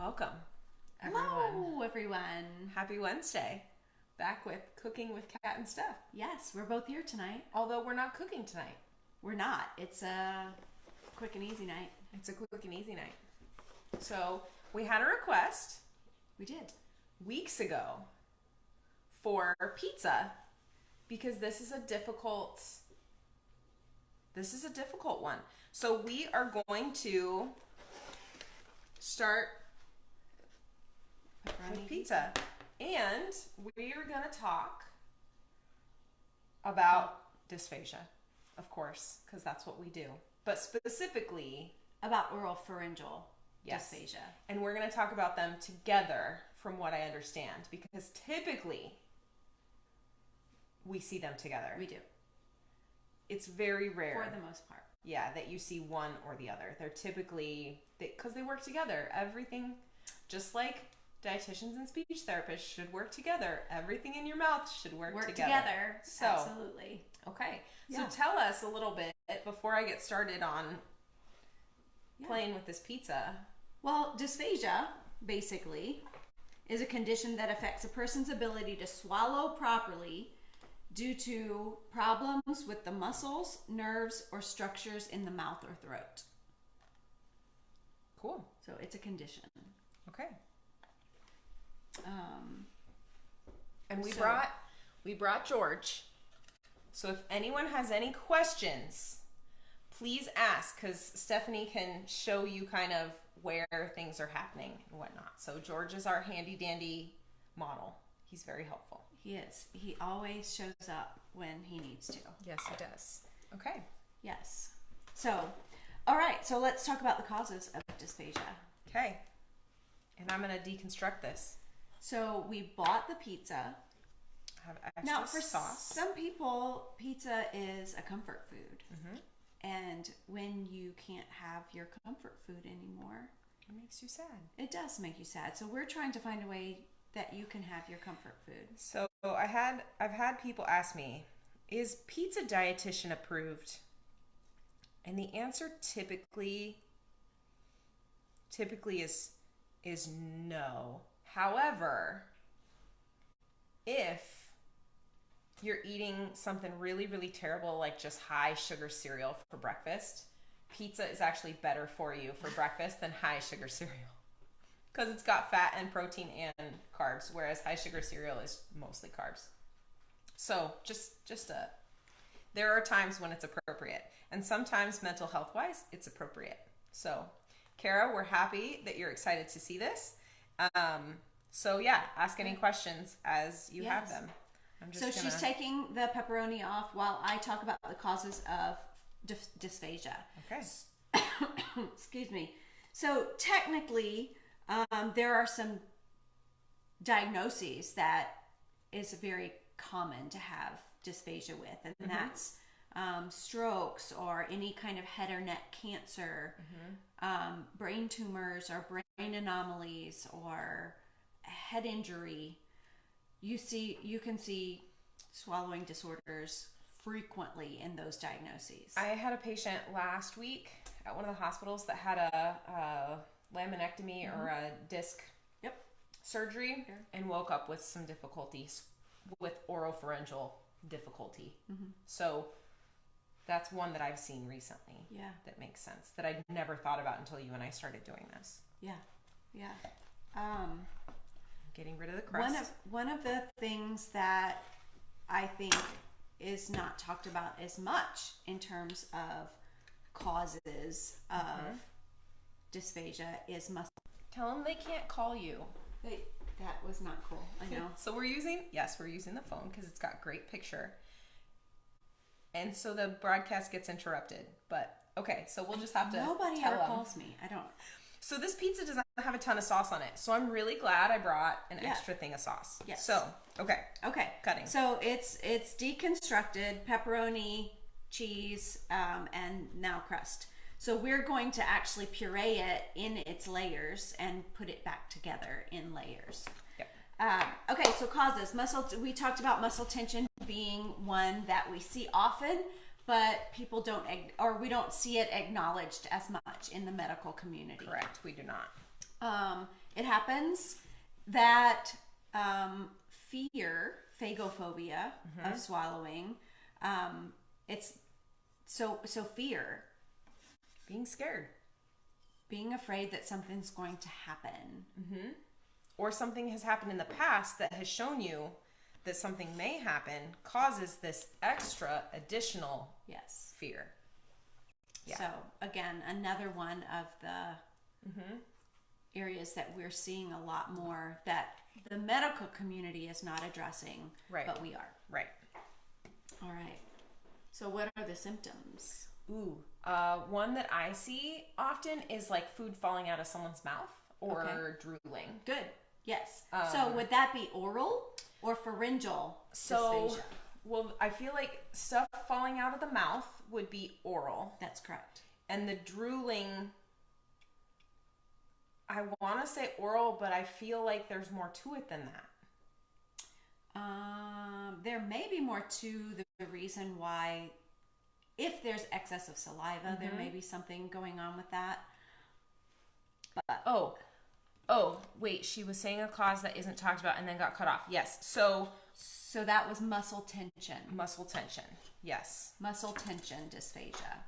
Welcome, everyone. Hello, everyone. Happy Wednesday. Back with Cooking with Kat and Steph. Yes, we're both here tonight. Although we're not cooking tonight. We're not. It's a quick and easy night. It's a quick and easy night. So we had a request. We did. Weeks ago for pizza because this is a difficult one. So we are going to start with pizza. And we are going to talk about dysphagia, of course, because that's what we do. But specifically about oropharyngeal dysphagia. And we're going to talk about them together from what I understand, because typically we see them together. We do. It's very rare. For the most part. Yeah, that you see one or the other. They're typically, because they work together. Everything, just like dietitians and speech therapists should work together. Everything in your mouth should work together. So, absolutely. Okay. Yeah. So tell us a little bit before I get started on playing with this pizza. Well, dysphagia, basically, is a condition that affects a person's ability to swallow properly due to problems with the muscles, nerves, or structures in the mouth or throat. Cool. So it's a condition. Okay. And we brought George. So if anyone has any questions, please ask, because Stephanie can show you kind of where things are happening and whatnot. So George is our handy dandy model. He's very helpful. He is. He always shows up when he needs to. Yes, he does. Okay. Yes. So, all right. So let's talk about the causes of dysphagia. Okay. And I'm going to deconstruct this. So we bought the pizza. Have extra now, for sauce. some people, pizza is a comfort food. Mm-hmm. And when you can't have your comfort food anymore, it makes you sad. It does make you sad. So we're trying to find a way that you can have your comfort food. So I've had people ask me, is pizza dietitian approved? And the answer typically is no. However, if you're eating something really, really terrible, like just high sugar cereal for breakfast, pizza is actually better for you for breakfast than high sugar cereal. Because it's got fat and protein and carbs, whereas high sugar cereal is mostly carbs. So there are times when it's appropriate. And sometimes mental health wise, it's appropriate. So Kara, we're happy that you're excited to see this. So yeah, ask any questions as you have them. She's taking the pepperoni off while I talk about the causes of dysphagia. Okay. Excuse me. So technically, there are some diagnoses that is very common to have dysphagia with, and that's strokes or any kind of head or neck cancer, brain tumors or brain anomalies or head injury. You can see swallowing disorders frequently in those diagnoses. I had a patient last week at one of the hospitals that had a laminectomy or a disc surgery and woke up with some difficulties with oropharyngeal difficulty. So that's one that I've seen recently. Yeah. That makes sense. That I never thought about until you and I started doing this. Yeah. Yeah. Getting rid of the crust. One of the things that I think is not talked about as much in terms of causes of dysphagia is muscle. Tell them they can't call you. That was not cool. I know. So we're using the phone because it's got great picture. And so the broadcast gets interrupted. But okay, so we'll just have to Nobody ever calls me. I don't. So this pizza does not have a ton of sauce on it. So I'm really glad I brought an extra thing of sauce. Yes. So, okay. Cutting. So it's deconstructed pepperoni, cheese, and now crust. So we're going to actually puree it in its layers and put it back together in layers. Yep. Okay, so causes. We talked about muscle tension being one that we see often, but people don't, or we don't see it acknowledged as much in the medical community. Correct, we do not. It happens that fear, phagophobia of swallowing, it's so fear, Being scared. being afraid that something's going to happen. Or something has happened in the past that has shown you that something may happen, causes this extra additional Yes. fear. Yeah. So again, another one of the areas that we're seeing a lot more that the medical community is not addressing, Right. but we are. Right. All right. So what are the symptoms? Ooh. One that I see often is like food falling out of someone's mouth or drooling. Good. Yes. So would that be oral or pharyngeal dysphagia? Well, I feel like stuff falling out of the mouth would be oral. That's correct. And the drooling, I want to say oral, but I feel like there's more to it than that. There may be more to the reason why, if there's excess of saliva, there may be something going on with that. But Oh, wait, she was saying a cause that isn't talked about and then got cut off. Yes. So that was muscle tension. muscle tension. Yes. Muscle tension dysphagia.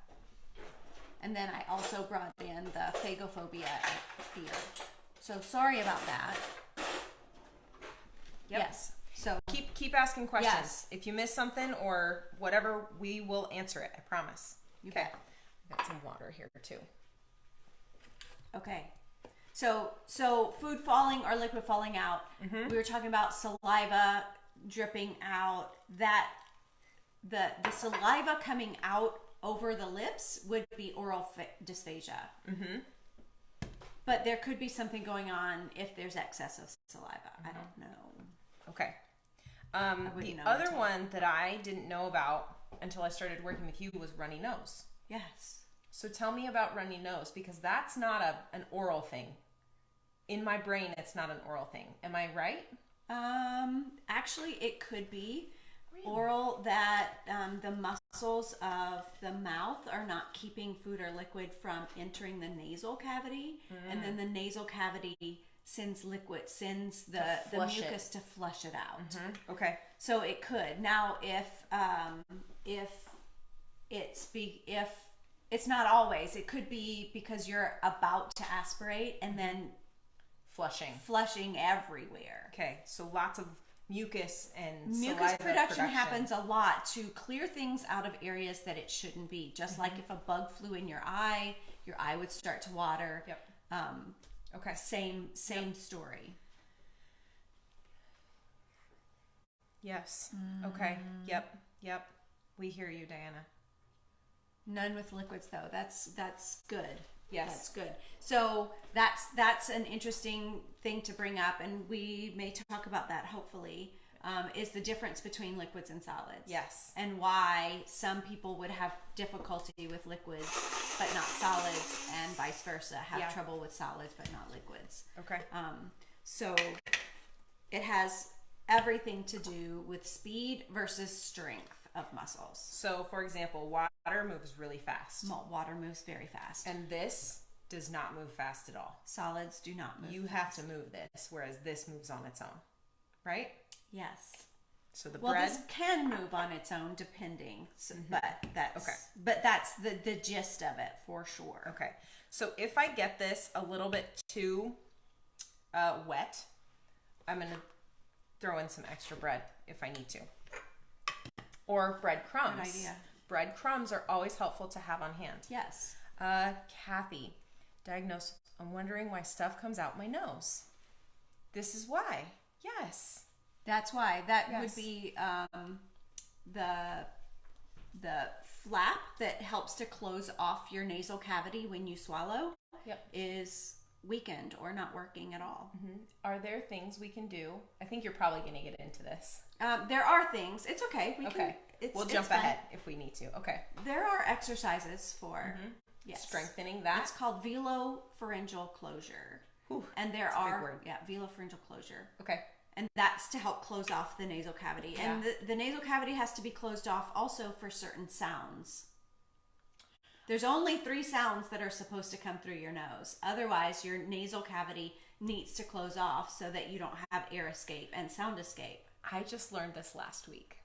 And then I also brought in the phagophobia fear. So sorry about that. Yep. Yes. So Keep asking questions. Yes. If you miss something or whatever, we will answer it. I promise. You Okay. bet. I've got some water here too. Okay. So food falling or liquid falling out. We were talking about saliva dripping out. That the saliva coming out over the lips would be oral dysphagia. But there could be something going on if there's excess of saliva. I don't know. Okay. wouldn't The know other until- one that I didn't know about until I started working with you was runny nose. Yes. So tell me about runny nose, because that's not an oral thing. In my brain, it's not an oral thing. Am I right? Actually, it could be oral, that the muscles of the mouth are not keeping food or liquid from entering the nasal cavity, and then the nasal cavity sends the flush mucus to flush it out. Okay. So it could. Now, if it's not always, it could be because you're about to aspirate and then flushing everywhere. Okay, so lots of mucus and Mucus saliva production happens a lot to clear things out of areas that it shouldn't be. Just like if a bug flew in your eye would start to water. Yep. Okay. Same story. Yes. Okay. Yep. We hear you, Diana. None with liquids though. That's good. Yes. That's good. So that's an interesting thing to bring up, and we may talk about that hopefully, is the difference between liquids and solids. Yes. And why some people would have difficulty with liquids but not solids, and vice versa, have trouble with solids but not liquids. Okay. So it has everything to do with speed versus strength of muscles. So, for example, water moves really fast. Water moves very fast. And this does not move fast at all. Solids do not move. You have to move this, whereas this moves on its own. Right? Yes. So the Well, bread... this can move on its own depending, but that's the gist of it for sure. Okay. So if I get this a little bit too wet, I'm going to throw in some extra bread if I need to. Or breadcrumbs. Good idea. Breadcrumbs are always helpful to have on hand. Yes. Kathy, diagnosed. I'm wondering why stuff comes out my nose. This is why. Yes. That's why. That Yes. would be the flap that helps to close off your nasal cavity when you swallow. Yep. Is weakened or not working at all. Are there things we can do? I think you're probably going to get into this. There are things. It's okay. We'll jump fine. ahead if we need to. Okay. There are exercises for Strengthening that. It's called velopharyngeal closure. Whew, And there that's a big are word. velopharyngeal closure. Okay. And that's to help close off the nasal cavity. Yeah. And the nasal cavity has to be closed off also for certain sounds. There's only 3 sounds that are supposed to come through your nose. Otherwise, your nasal cavity needs to close off so that you don't have air escape and sound escape. I just learned this last week.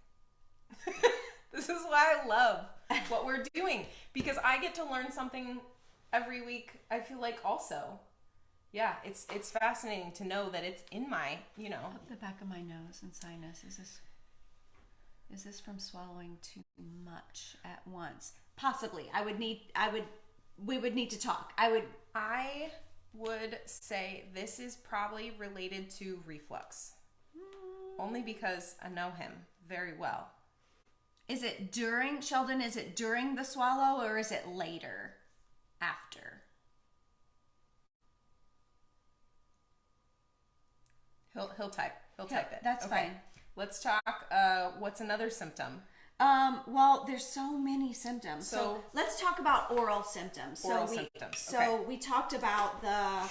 This is why I love what we're doing, because I get to learn something every week. I feel like also, yeah, it's fascinating to know that it's in my, Up the back of my nose and sinus. Is this from swallowing too much at once? Possibly. We would need to talk. I would say this is probably related to reflux. Only because I know him very well. Is it during, Sheldon, is it during the swallow or is it later? After? He'll type. He'll type it. That's fine. Let's talk, what's another symptom? Well, there's so many symptoms. So let's talk about oral symptoms. So we talked about the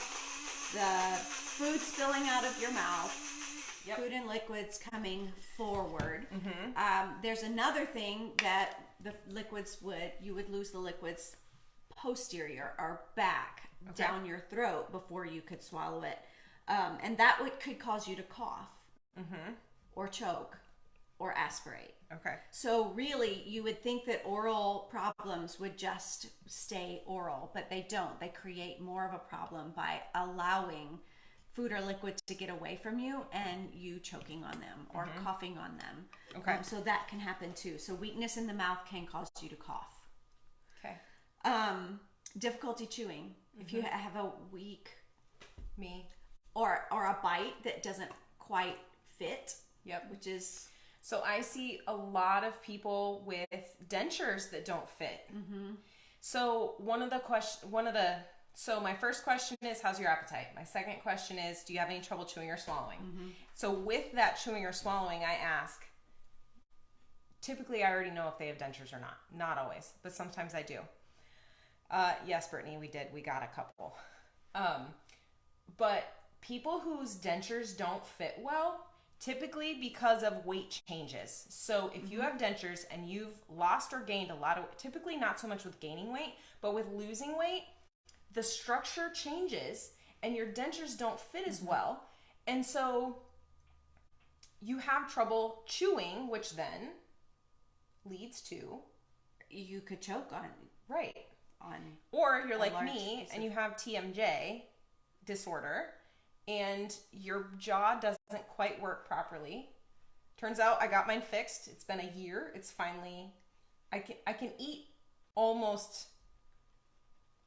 food spilling out of your mouth. Yep. Food and liquids coming forward. Mm-hmm. There's another thing that the liquids you would lose the liquids posterior or back down your throat before you could swallow it. And that could cause you to cough or choke or aspirate. Okay. So really, you would think that oral problems would just stay oral, but they don't. They create more of a problem by allowing food or liquids to get away from you and you choking on them or coughing on them. Okay. So that can happen too. So weakness in the mouth can cause you to cough. Okay. Difficulty chewing. If you have a weak or a bite that doesn't quite fit. Yep. Which is... So I see a lot of people with dentures that don't fit. Mm-hmm. So So my first question is, how's your appetite? My second question is, do you have any trouble chewing or swallowing? Mm-hmm. So with that chewing or swallowing, I ask, typically I already know if they have dentures or not. Not always, but sometimes I do. Yes, Brittany, we did. We got a couple. But people whose dentures don't fit well, typically because of weight changes. So if you have dentures and you've lost or gained a lot of, typically not so much with gaining weight, but with losing weight, the structure changes and your dentures don't fit as well. And so you have trouble chewing, which then leads to... You could choke on... Right. Or you're like me and you have TMJ disorder and your jaw doesn't quite work properly. Turns out I got mine fixed. It's been a year. It's finally... I can eat almost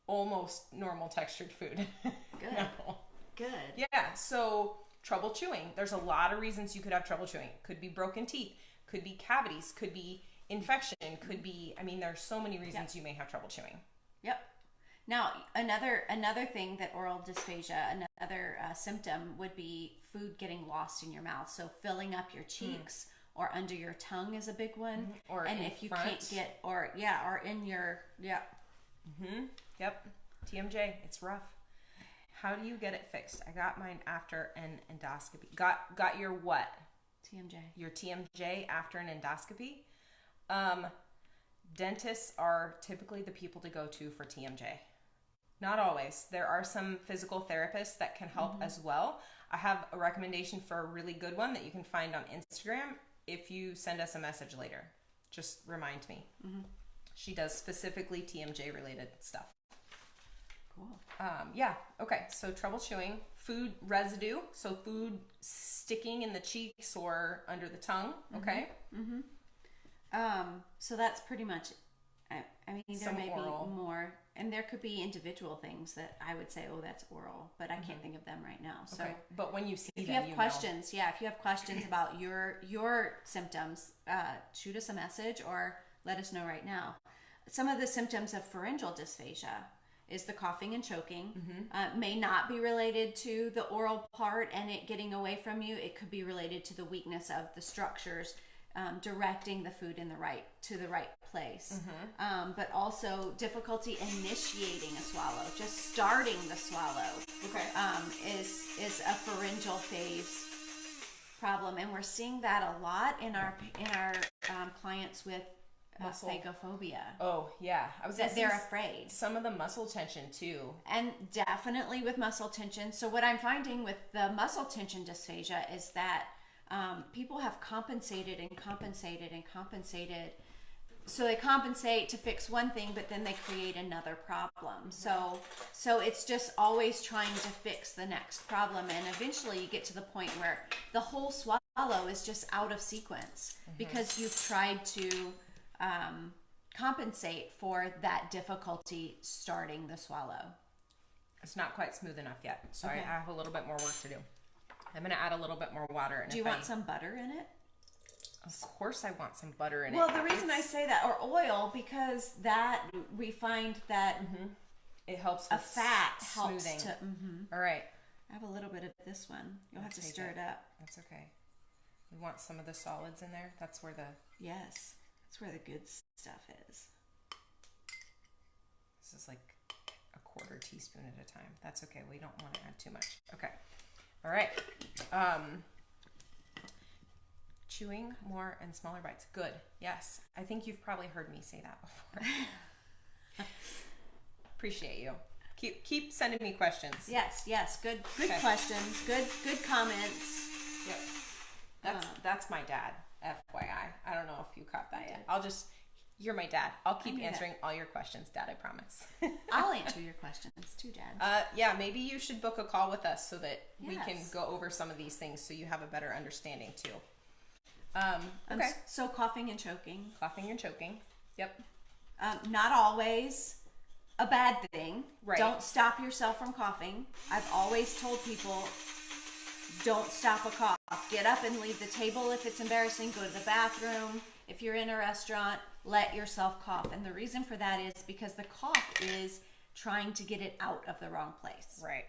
normal textured food. Good. No. Good. Yeah. So trouble chewing. There's a lot of reasons you could have trouble chewing. Could be broken teeth, could be cavities, could be infection, could be, there's so many reasons you may have trouble chewing. Yep. Now, another thing that oral dysphagia, another symptom would be food getting lost in your mouth. So filling up your cheeks or under your tongue is a big one. Or and if you can't get, or in your, Yep. TMJ, it's rough. How do you get it fixed? I got mine after an endoscopy. Got your what? TMJ. Your TMJ after an endoscopy. Dentists are typically the people to go to for TMJ. Not always. There are some physical therapists that can help as well. I have a recommendation for a really good one that you can find on Instagram if you send us a message later. Just remind me. She does specifically TMJ related stuff. Cool. Yeah. Okay. So trouble chewing, food residue. So food sticking in the cheeks or under the tongue. Okay. So that's pretty much, there Some may oral. be more, and there could be individual things that I would say, oh, that's oral, but I can't think of them right now. So, okay. But when you see if them, you have questions, if you have questions about your symptoms, shoot us a message or let us know right now. Some of the symptoms of pharyngeal dysphagia is the coughing and choking. May not be related to the oral part and it getting away from you. It could be related to the weakness of the structures directing the food to the right place. But also difficulty initiating a swallow, just starting the swallow. Okay. Is a pharyngeal phase problem, and we're seeing that a lot in our clients with phagophobia. Oh, yeah. I was that they're afraid. Some of the muscle tension too. And definitely with muscle tension. So what I'm finding with the muscle tension dysphagia is that people have compensated and compensated and compensated. So they compensate to fix one thing, but then they create another problem. So it's just always trying to fix the next problem. And eventually you get to the point where the whole swallow is just out of sequence because you've tried to compensate for that difficulty starting the swallow. It's not quite smooth enough yet. So Okay. I have a little bit more work to do. I'm going to add a little bit more water. Do you want some butter in it? Of course I want some butter in it. Well, the reason I say that, or oil, because that we find that it helps a with fat helps smoothing. to. All right. I have a little bit of this one. You'll have to Take stir it up. That's okay. We want some of the solids in there. That's where Yes, that's where the good stuff is. this is like a quarter teaspoon at a time. That's okay. We don't want to add too much. Okay. All right. Chewing more and smaller bites. Good. Yes. I think you've probably heard me say that before. Appreciate you. Keep sending me questions. Yes. Good Okay. questions. Good comments. Yep. That's my dad. FYI. I don't know if you caught that yet. You're my dad. I'll keep answering all your questions, Dad. I promise. I'll answer your questions too, Dad. Yeah. Maybe you should book a call with us so that we can Yes. go over some of these things so you have a better understanding too. Okay. Okay. So coughing and choking. Coughing and choking. Yep. Not always a bad thing. Right. Don't stop yourself from coughing. I've always told people, don't stop a cough. Get up and leave the table if it's embarrassing. Go to the bathroom. If you're in a restaurant, let yourself cough. And the reason for that is because the cough is trying to get it out of the wrong place. Right.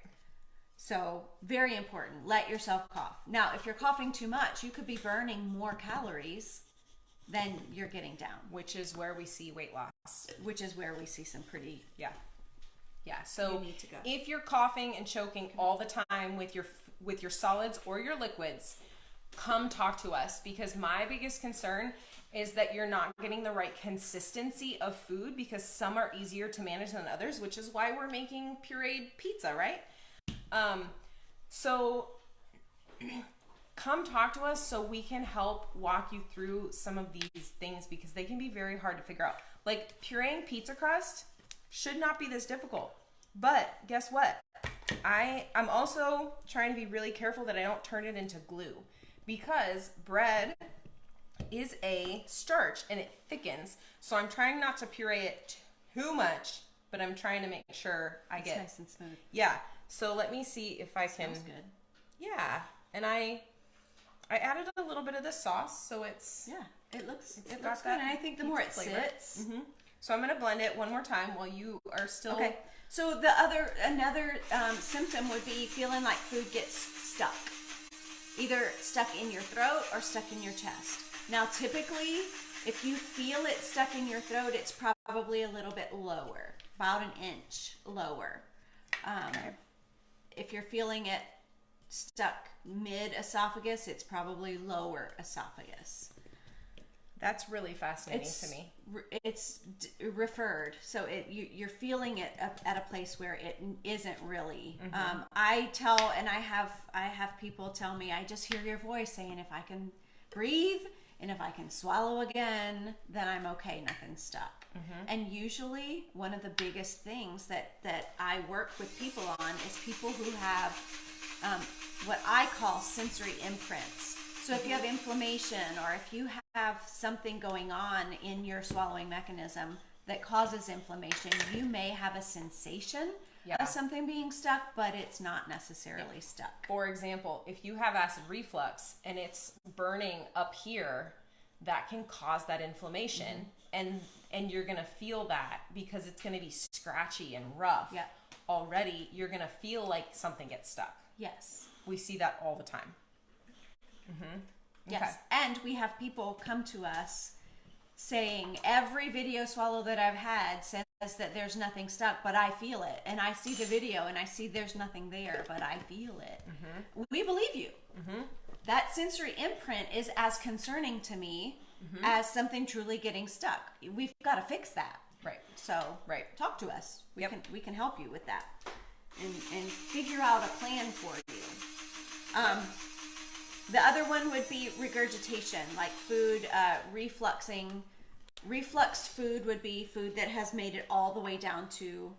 So very important. Let yourself cough. Now, if you're coughing too much, you could be burning more calories than you're getting down, Which is where we see weight loss. which is where we see some pretty. Yeah. So You need to go. if you're coughing and choking all the time with your solids or your liquids, come talk to us, because my biggest concern is that you're not getting the right consistency of food, because some are easier to manage than others, which is why we're making pureed pizza, right? So come talk to us so we can help walk you through some of these things, because they can be very hard to figure out. Like pureeing pizza crust should not be this difficult. But guess what? I'm also trying to be really careful that I don't turn it into glue, because bread is a starch and it thickens. So I'm trying not to puree it too much, but I'm trying to make sure I It's get nice and smooth. Yeah. So let me see if I can. Sounds good. Yeah. And I added a little bit of the sauce, so it's It looks got good. that And I think the more it pizza flavor. sits. So I'm gonna blend it one more time while you are still. Okay. So another symptom would be feeling like food gets stuck, either stuck in your throat or stuck in your chest. Now, typically, if you feel it stuck in your throat, it's probably a little bit lower, about an inch lower. If you're feeling it stuck mid-esophagus, it's probably lower esophagus. That's really fascinating to me. It's referred, so you're feeling it at a place where it isn't really. I tell, and I have people tell me, I just hear your voice saying, if I can breathe and if I can swallow again, then I'm okay, nothing's stuck. And usually one of the biggest things that I work with people on is people who have what I call sensory imprints. So if you have inflammation, or if you have something going on in your swallowing mechanism that causes inflammation, you may have a sensation of something being stuck, but it's not necessarily stuck. For example, if you have acid reflux and it's burning up here, that can cause that inflammation, and you're gonna feel that because it's gonna be scratchy and rough. Yeah. Already, you're gonna feel like something gets stuck. Yes. We see that all the time. Yes. Okay. And we have people come to us saying, every video swallow that I've had says that there's nothing stuck, but I feel it. And I see the video and I see there's nothing there, but I feel it. We believe you. that sensory imprint is as concerning to me as something truly getting stuck. We've got to fix that. Right. So talk to us. We can help you with that and figure out a plan for you. The other one would be regurgitation, like food refluxing. Refluxed food would be food that has made it all the way down to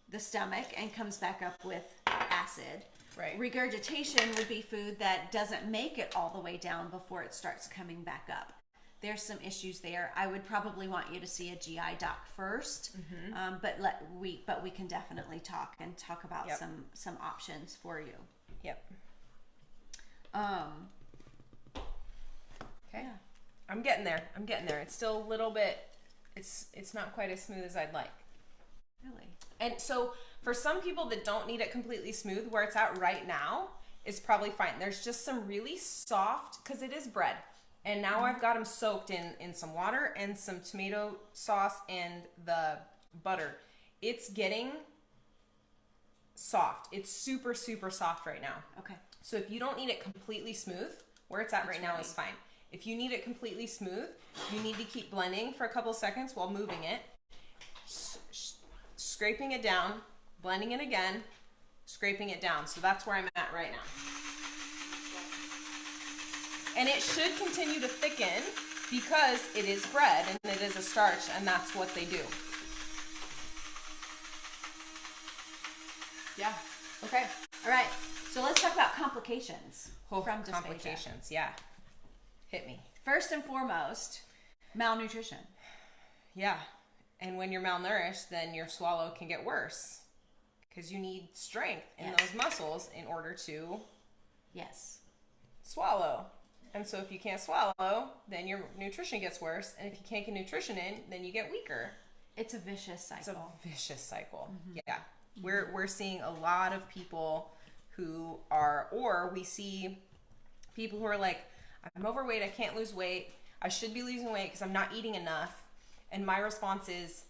the stomach and comes back up with acid. Right. Regurgitation would be food that doesn't make it all the way down before it starts coming back up. There's some issues there. I would probably want you to see a GI doc first, but we can definitely talk about some options for you. Yep. Okay. Yeah. I'm getting there. It's still a little bit. It's not quite as smooth as I'd like. Really. And so for some people that don't need it completely smooth, where it's at right now is probably fine. There's just some really soft, because it is bread. And now I've got them soaked in some water and some tomato sauce and the butter. It's getting soft. It's super, super soft right now. Okay. So if you don't need it completely smooth, where it's at right now is fine. If you need it completely smooth, you need to keep blending for a couple seconds while moving it. Scraping it down, blending it again, scraping it down. So that's where I'm at right now. And it should continue to thicken because it is bread and it is a starch, and that's what they do. Yeah. Okay. All right. So let's talk about complications from dysphagia. Complications, yeah. Hit me. First and foremost, malnutrition. Yeah. And when you're malnourished, then your swallow can get worse because you need strength in those muscles in order to swallow. And so if you can't swallow, then your nutrition gets worse. And if you can't get nutrition in, then you get weaker. It's a vicious cycle. It's a vicious cycle. Yeah. We're seeing a lot of people who are, or we see people who are like, I'm overweight, I can't lose weight, I should be losing weight because I'm not eating enough. And my response is,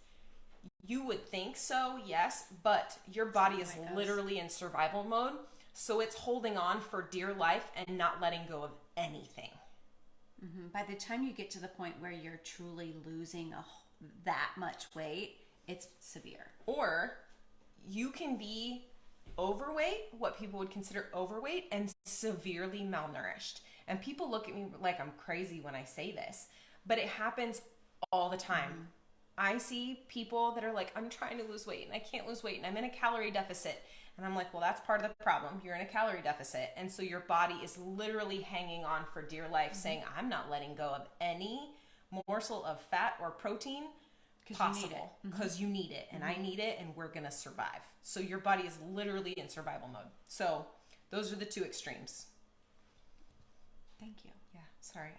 you would think so, yes, but your body is literally in survival mode. So it's holding on for dear life and not letting go of anything. By the time you get to the point where you're truly losing that much weight, it's severe. Or you can be overweight, what people would consider overweight, and severely malnourished. And people look at me like I'm crazy when I say this, but it happens all the time. I see people that are like, I'm trying to lose weight and I can't lose weight and I'm in a calorie deficit. And I'm like, well, that's part of the problem. You're in a calorie deficit. And so your body is literally hanging on for dear life, saying, I'm not letting go of any morsel of fat or protein possible because you need it and I need it and we're going to survive. So your body is literally in survival mode. So those are the two extremes. Thank you. Yeah. Sorry.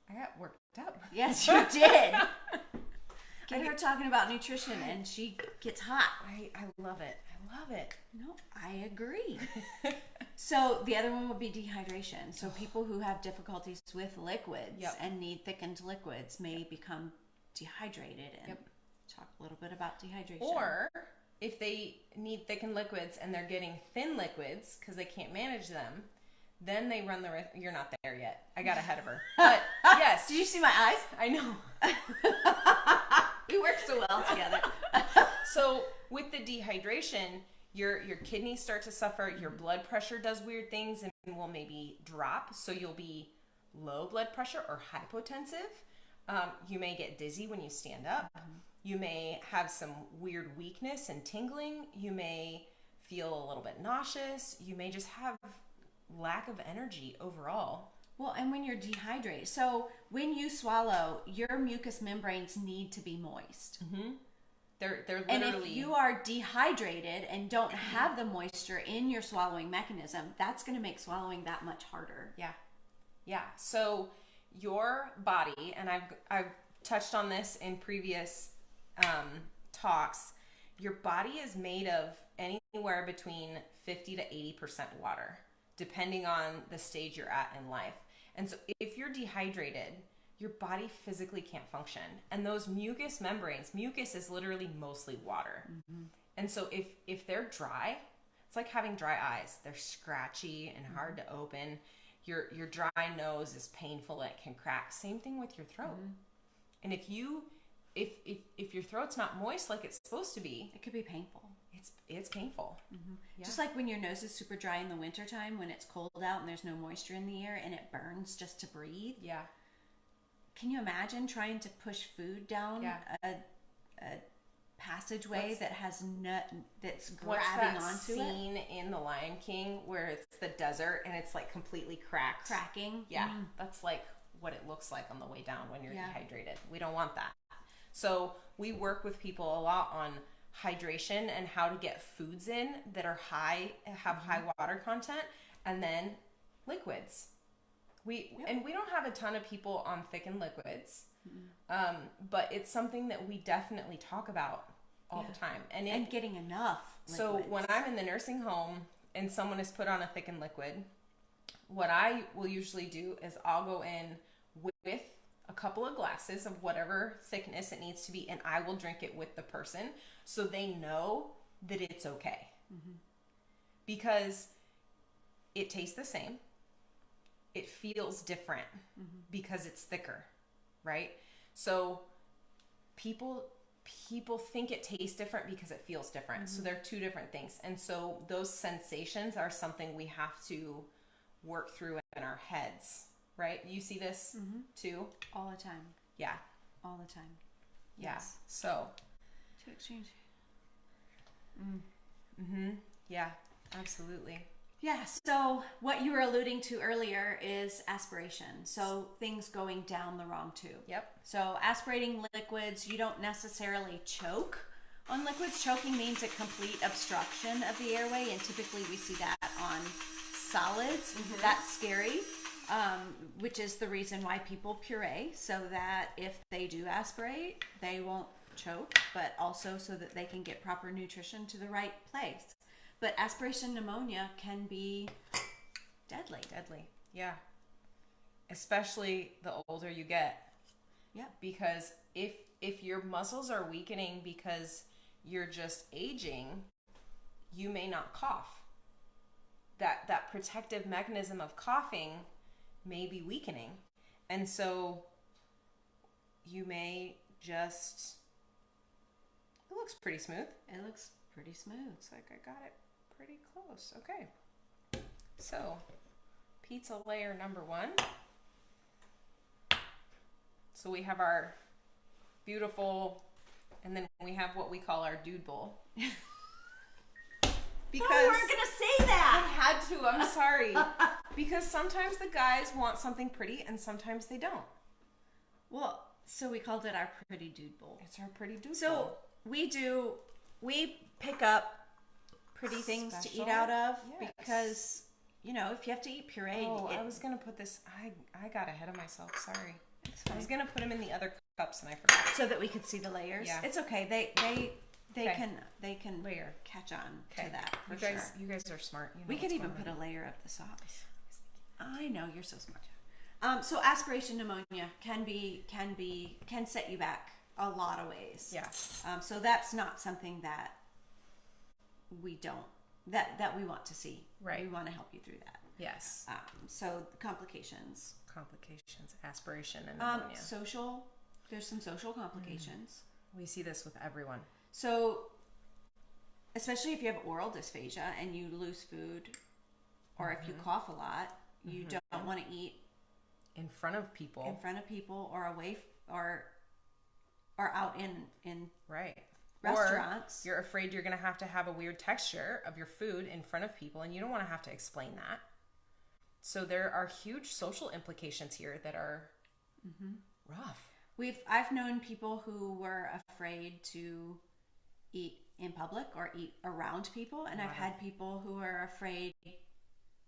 I got worked up. Yes, you did. Get her talking about nutrition and she gets hot. I love it. I love it. No, I agree. So the other one would be dehydration. So people who have difficulties with liquids and need thickened liquids may become dehydrated. And talk a little bit about dehydration. Or if they need thickened liquids and they're getting thin liquids because they can't manage them, then they run the risk. You're not there yet. I got ahead of her. But yes. Did you see my eyes? I know. We work so well together. So with the dehydration, your kidneys start to suffer. Your blood pressure does weird things and will maybe drop. So you'll be low blood pressure or hypotensive. You may get dizzy when you stand up. You may have some weird weakness and tingling. You may feel a little bit nauseous. You may just have lack of energy overall. Well, and when you're dehydrated, so when you swallow, your mucous membranes need to be moist. They're literally. And if you are dehydrated and don't have the moisture in your swallowing mechanism, that's going to make swallowing that much harder. Yeah. So your body, and I've touched on this in previous talks. Your body is made of anywhere between 50 to 80% water, depending on the stage you're at in life. And so if you're dehydrated, your body physically can't function. And those mucous membranes, mucus is literally mostly water. And so if they're dry, it's like having dry eyes. They're scratchy and hard to open. Your dry nose is painful, it can crack. Same thing with your throat. And if your throat's not moist like it's supposed to be, it could be painful. It's painful. Yeah. Just like when your nose is super dry in the wintertime when it's cold out and there's no moisture in the air and it burns just to breathe. Yeah. Can you imagine trying to push food down a passageway that has that's grabbing onto What's that scene in The Lion King where it's the desert and it's like completely cracking? Yeah, that's like what it looks like on the way down when you're dehydrated. We don't want that. So we work with people a lot on hydration and how to get foods in that are have high water content, and then liquids. We don't have a ton of people on thickened liquids, but it's something that we definitely talk about all the time, and getting enough liquids. So when I'm in the nursing home and someone is put on a thickened liquid, what I will usually do is I'll go in with a couple of glasses of whatever thickness it needs to be, and I will drink it with the person so they know that it's okay. Because it tastes the same. It feels different because it's thicker, right? So people think it tastes different because it feels different. So they're two different things. And so those sensations are something we have to work through in our heads, right? You see this too? All the time. Yeah. All the time. Yeah. Yes. So. To exchange. Yeah, absolutely. Yeah, so what you were alluding to earlier is aspiration. So things going down the wrong tube. Yep. So aspirating liquids, you don't necessarily choke on liquids. Choking means a complete obstruction of the airway, and typically we see that on solids. That's scary, which is the reason why people puree, so that if they do aspirate, they won't choke, but also so that they can get proper nutrition to the right place. But aspiration pneumonia can be deadly. Yeah. Especially the older you get. Yeah. Because if your muscles are weakening because you're just aging, you may not cough. That protective mechanism of coughing may be weakening. And so you may just... It looks pretty smooth. It looks pretty smooth. Looks like I got it pretty close. Okay. So, pizza layer number 1. So we have our beautiful, and then we have what we call our dude bowl. Because we weren't going to say I that. had to, I'm sorry. Because sometimes the guys want something pretty and sometimes they don't. Well, so we called it our pretty dude bowl. It's our pretty dude bowl. So we pick up pretty things to eat out of, because, you know, if you have to eat puree. I was going to put this, I got ahead of myself, sorry. I was going to put them in the other cups and I forgot. So that we could see the layers? Yeah. It's okay. They can layer. Catch on to that for sure. sure. You guys are smart. You know we could even put a layer of the sauce. I know, you're so smart. So aspiration pneumonia can set you back a lot of ways. Yeah. So that's not something that we want to see. Right. We want to help you through that. Yes. So complications, aspiration and pneumonia. There's some social complications. We see this with everyone. So, especially if you have oral dysphagia and you lose food, or if you cough a lot, you don't want to eat in front of people, or away, or out in right restaurants. Or you're afraid you're going to have a weird texture of your food in front of people, and you don't want to have to explain that. So there are huge social implications here that are rough. I've known people who were afraid to eat in public or eat around people, and I've had people who are afraid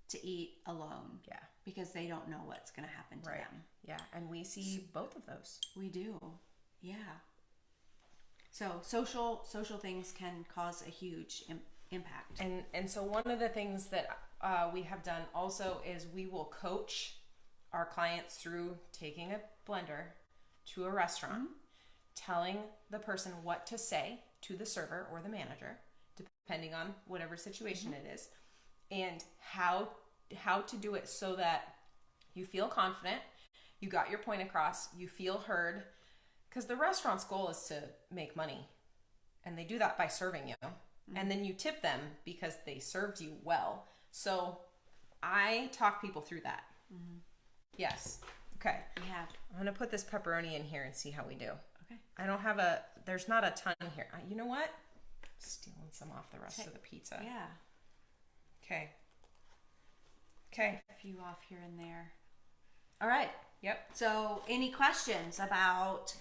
to eat alone. Yeah. Because they don't know what's going to happen to them. Yeah, and we see both of those. We do. Yeah. So social things can cause a huge impact. And so one of the things that we have done also is we will coach our clients through taking a blender to a restaurant, telling the person what to say to the server or the manager, depending on whatever situation it is, and how to do it so that You feel confident. You got your point across. You feel heard. Because the restaurant's goal is to make money. And they do that by serving you. And then you tip them because they served you well. So I talk people through that. Yes. Okay. Yeah. I'm going to put this pepperoni in here and see how we do. Okay. I don't have there's not a ton here. You know what? Stealing some off the rest of the pizza. Yeah. Okay. Okay. A few off here and there. All right. Yep. So, any questions about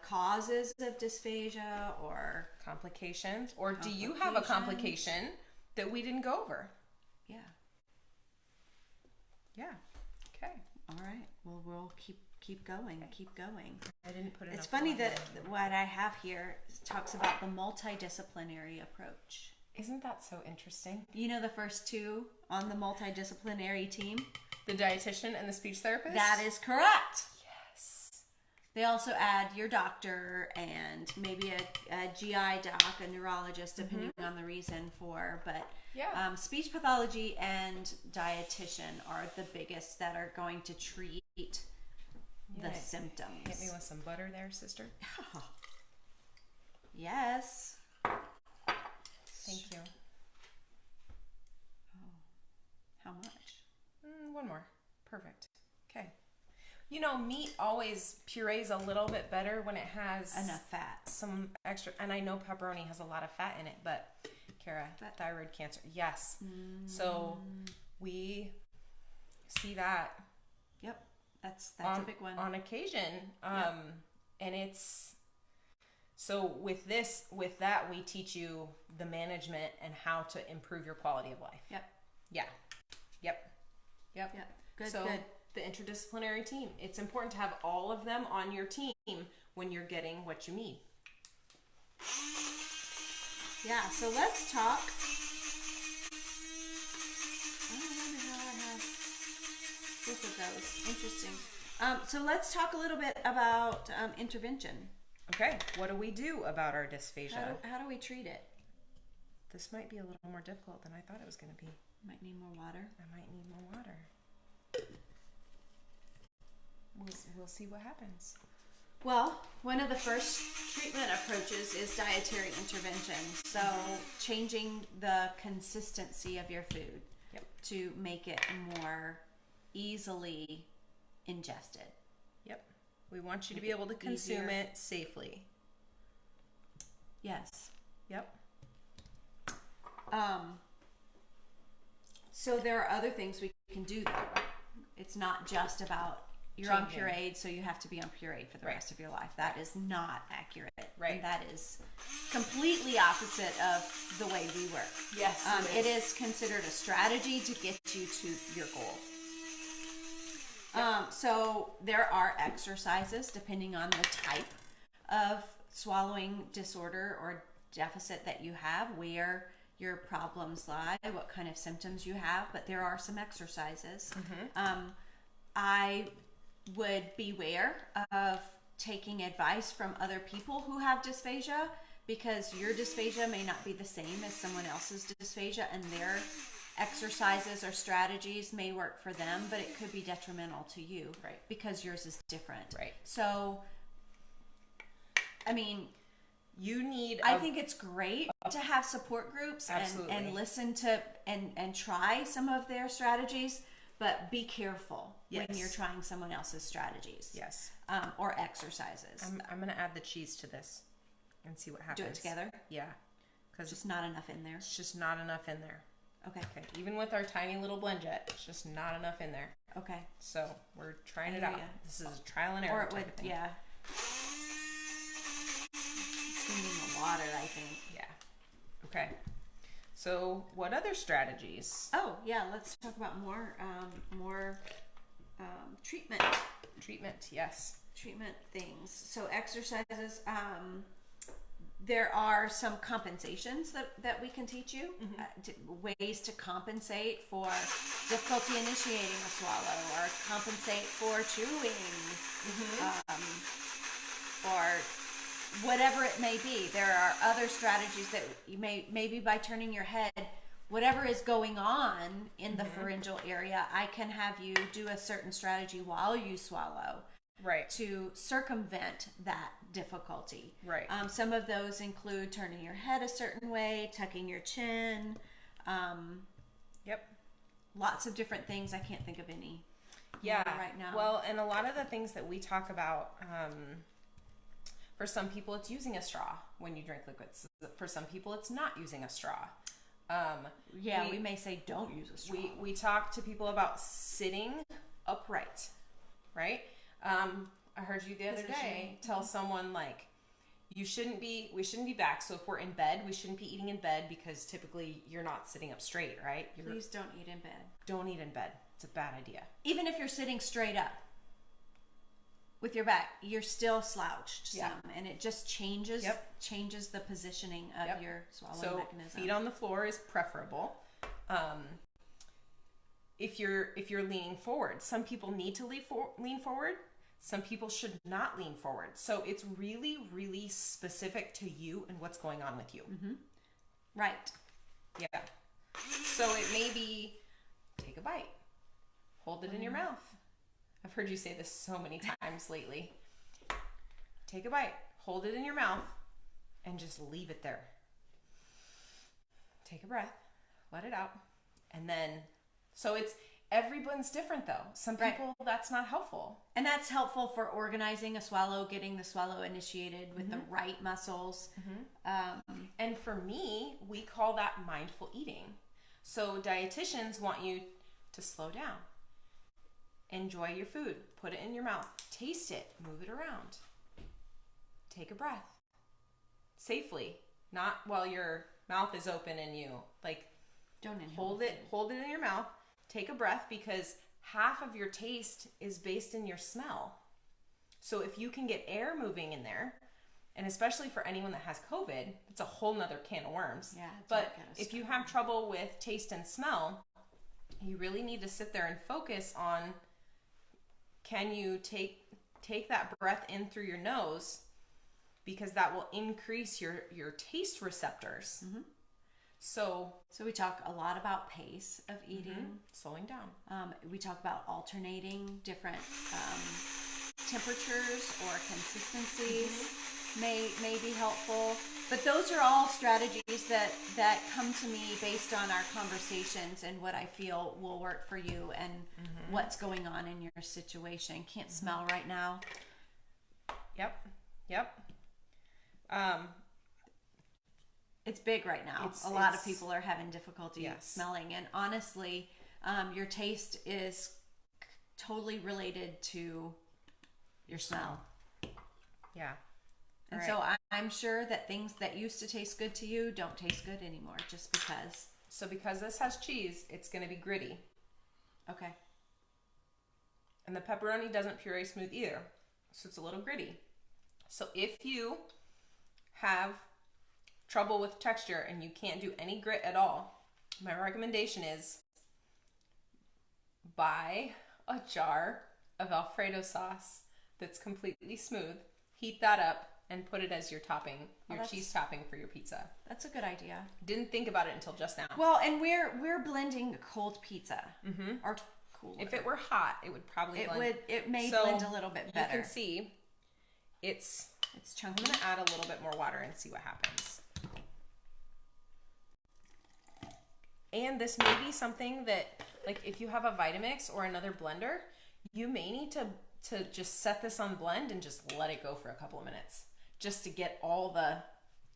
causes of dysphagia or Complications? Or do you have a complication that we didn't go over? Yeah. Yeah. Okay. All right. Well, we'll keep going. Keep going. I didn't put enough. It's funny on that there. what I have here talks about the multidisciplinary approach. Isn't that so interesting? You know the first two on the multidisciplinary team? The dietitian and the speech therapist? That is correct. Yes. They also add your doctor and maybe a GI doc, a neurologist, depending on the reason for. But Yeah. speech pathology and dietitian are the biggest that are going to treat the symptoms. Hit me with some butter there, sister. Yes. Thank you. How much? One more. Perfect. Okay. You know, meat always purees a little bit better when it has Enough fat. some extra. And I know pepperoni has a lot of fat in it, but Kara, thyroid cancer. Yes. So we see that. Yep. That's a big one. On occasion. And it's so with that we teach you the management and how to improve your quality of life. Yep. Yeah. Yep. Good, So good. the interdisciplinary team. It's important to have all of them on your team when you're getting what you need. Yeah, so let's talk. I don't remember how I have both of those. Interesting. So let's talk a little bit about intervention. Okay, what do we do about our dysphagia? How do we treat it? This might be a little more difficult than I thought it was going to be. Might need more water. I might need more water. We'll see what happens. Well, one of the first treatment approaches is dietary intervention. So changing the consistency of your food to make it more easily ingested. Yep. We want you to be able to consume it safely. Yes. Yep. So there are other things we can do though. It's not just about you're on pureed, so you have to be on pureed for the rest of your life. That is not accurate. Right. And that is completely opposite of the way we work. Yes. It is considered a strategy to get you to your goal. So there are exercises depending on the type of swallowing disorder or deficit that you have, where your problems lie, what kind of symptoms you have, but there are some exercises. I would beware of taking advice from other people who have dysphagia, because your dysphagia may not be the same as someone else's dysphagia, and their exercises or strategies may work for them, but it could be detrimental to you, right? Because yours is different, right? So, I mean, I think it's great to have support groups and listen to and try some of their strategies, but be careful when you're trying someone else's strategies. Yes. Or exercises. I'm going to add the cheese to this and see what happens. Do it together? Yeah. Because just not enough in there. It's just not enough in there. Okay. Even with our tiny little blend jet, it's just not enough in there. Okay. So we're trying it out. This is a trial and error. Or it would, yeah. It's going to need more water, I think. Yeah. Okay. So what other strategies? Oh, yeah. Let's talk about more treatment. Treatment, yes. Treatment things. So exercises. There are some compensations that we can teach you, ways to compensate for difficulty initiating a swallow, or compensate for chewing, or whatever it may be. There are other strategies that you maybe by turning your head whatever is going on in the pharyngeal area, I can have you do a certain strategy while you swallow. Right. To circumvent that difficulty. Right. Some of those include turning your head a certain way, tucking your chin. Yep. Lots of different things. I can't think of any. Right now. Well, and a lot of the things that we talk about, for some people, it's using a straw when you drink liquids. For some people, it's not using a straw. We may say don't use a straw. We talk to people about sitting upright, right? I heard you the other day tell someone like, we shouldn't be back. So if we're in bed, we shouldn't be eating in bed because typically you're not sitting up straight, right? Please don't eat in bed. Don't eat in bed. It's a bad idea. Even if you're sitting straight up with your back, you're still slouched some, and it just changes the positioning of your swallowing mechanism. Feet on the floor is preferable. If you're leaning forward, some people need to lean forward. Some people should not lean forward. So it's really, really specific to you and what's going on with you. Mm-hmm. Right. Yeah. So it may be take a bite, hold it in your mouth. I've heard you say this so many times lately. Take a bite, hold it in your mouth, and just leave it there. Take a breath, let it out, and then, so everyone's different though. Some people, that's not helpful. And that's helpful for organizing a swallow, getting the swallow initiated with the right muscles. And for me, we call that mindful eating. So dietitians want you to slow down. Enjoy your food. Put it in your mouth. Taste it. Move it around. Take a breath. Safely. Not while your mouth is open and you don't hold it in your mouth. Take a breath because half of your taste is based in your smell. So if you can get air moving in there, and especially for anyone that has COVID, it's a whole nother can of worms. Yeah. But if you have trouble with taste and smell, you really need to sit there and focus on, can you take that breath in through your nose, because that will increase your taste receptors. So we talk a lot about pace of eating, slowing down. We talk about alternating different temperatures or consistencies may be helpful. But those are all strategies that come to me based on our conversations and what I feel will work for you and what's going on in your situation. Can't smell right now. Yep. It's big right now. A lot of people are having difficulty smelling. And honestly, your taste is totally related to your smell. Yeah. And so I'm sure that things that used to taste good to you don't taste good anymore just because. So because this has cheese, it's going to be gritty. Okay. And the pepperoni doesn't puree smooth either. So it's a little gritty. So if you have trouble with texture and you can't do any grit at all, my recommendation is buy a jar of Alfredo sauce that's completely smooth, heat that up, and put it as your topping, your cheese topping for your pizza. That's a good idea. Didn't think about it until just now. Well, and we're blending cold pizza. Or cooler. If it were hot, it would probably blend. It may blend a little bit better. You can see it's chunky. I'm going to add a little bit more water and see what happens. And this may be something that, like, if you have a Vitamix or another blender, you may need to just set this on blend and just let it go for a couple of minutes just to get all the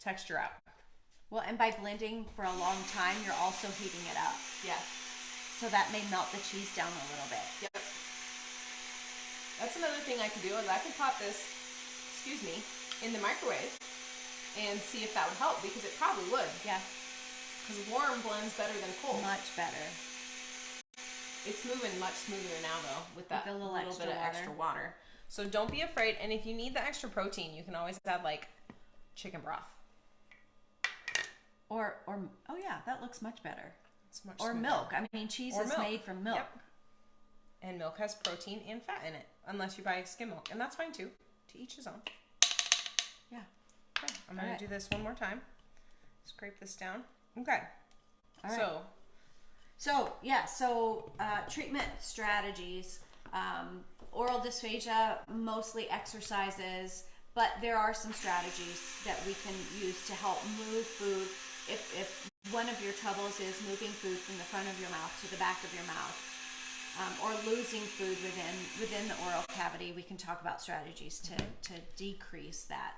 texture out. Well, and by blending for a long time, you're also heating it up. Yeah. So that may melt the cheese down a little bit. Yep. That's another thing I could do is I could pop this, in the microwave and see if that would help, because it probably would. Yeah. Because warm blends better than cold. Much better. It's moving much smoother now, though, with that little bit of extra water. So don't be afraid. And if you need the extra protein, you can always add, like, chicken broth. Or oh yeah, that looks much better. It's much or smoother. Milk. I mean, cheese is made from milk. Yep. And milk has protein and fat in it, unless you buy skim milk. And that's fine, too. To each his own. Yeah. Okay, I'm going to do this one more time. Scrape this down. Okay. All right. So treatment strategies, oral dysphagia, mostly exercises, but there are some strategies that we can use to help move food. If one of your troubles is moving food from the front of your mouth to the back of your mouth, or losing food within the oral cavity, we can talk about strategies to decrease that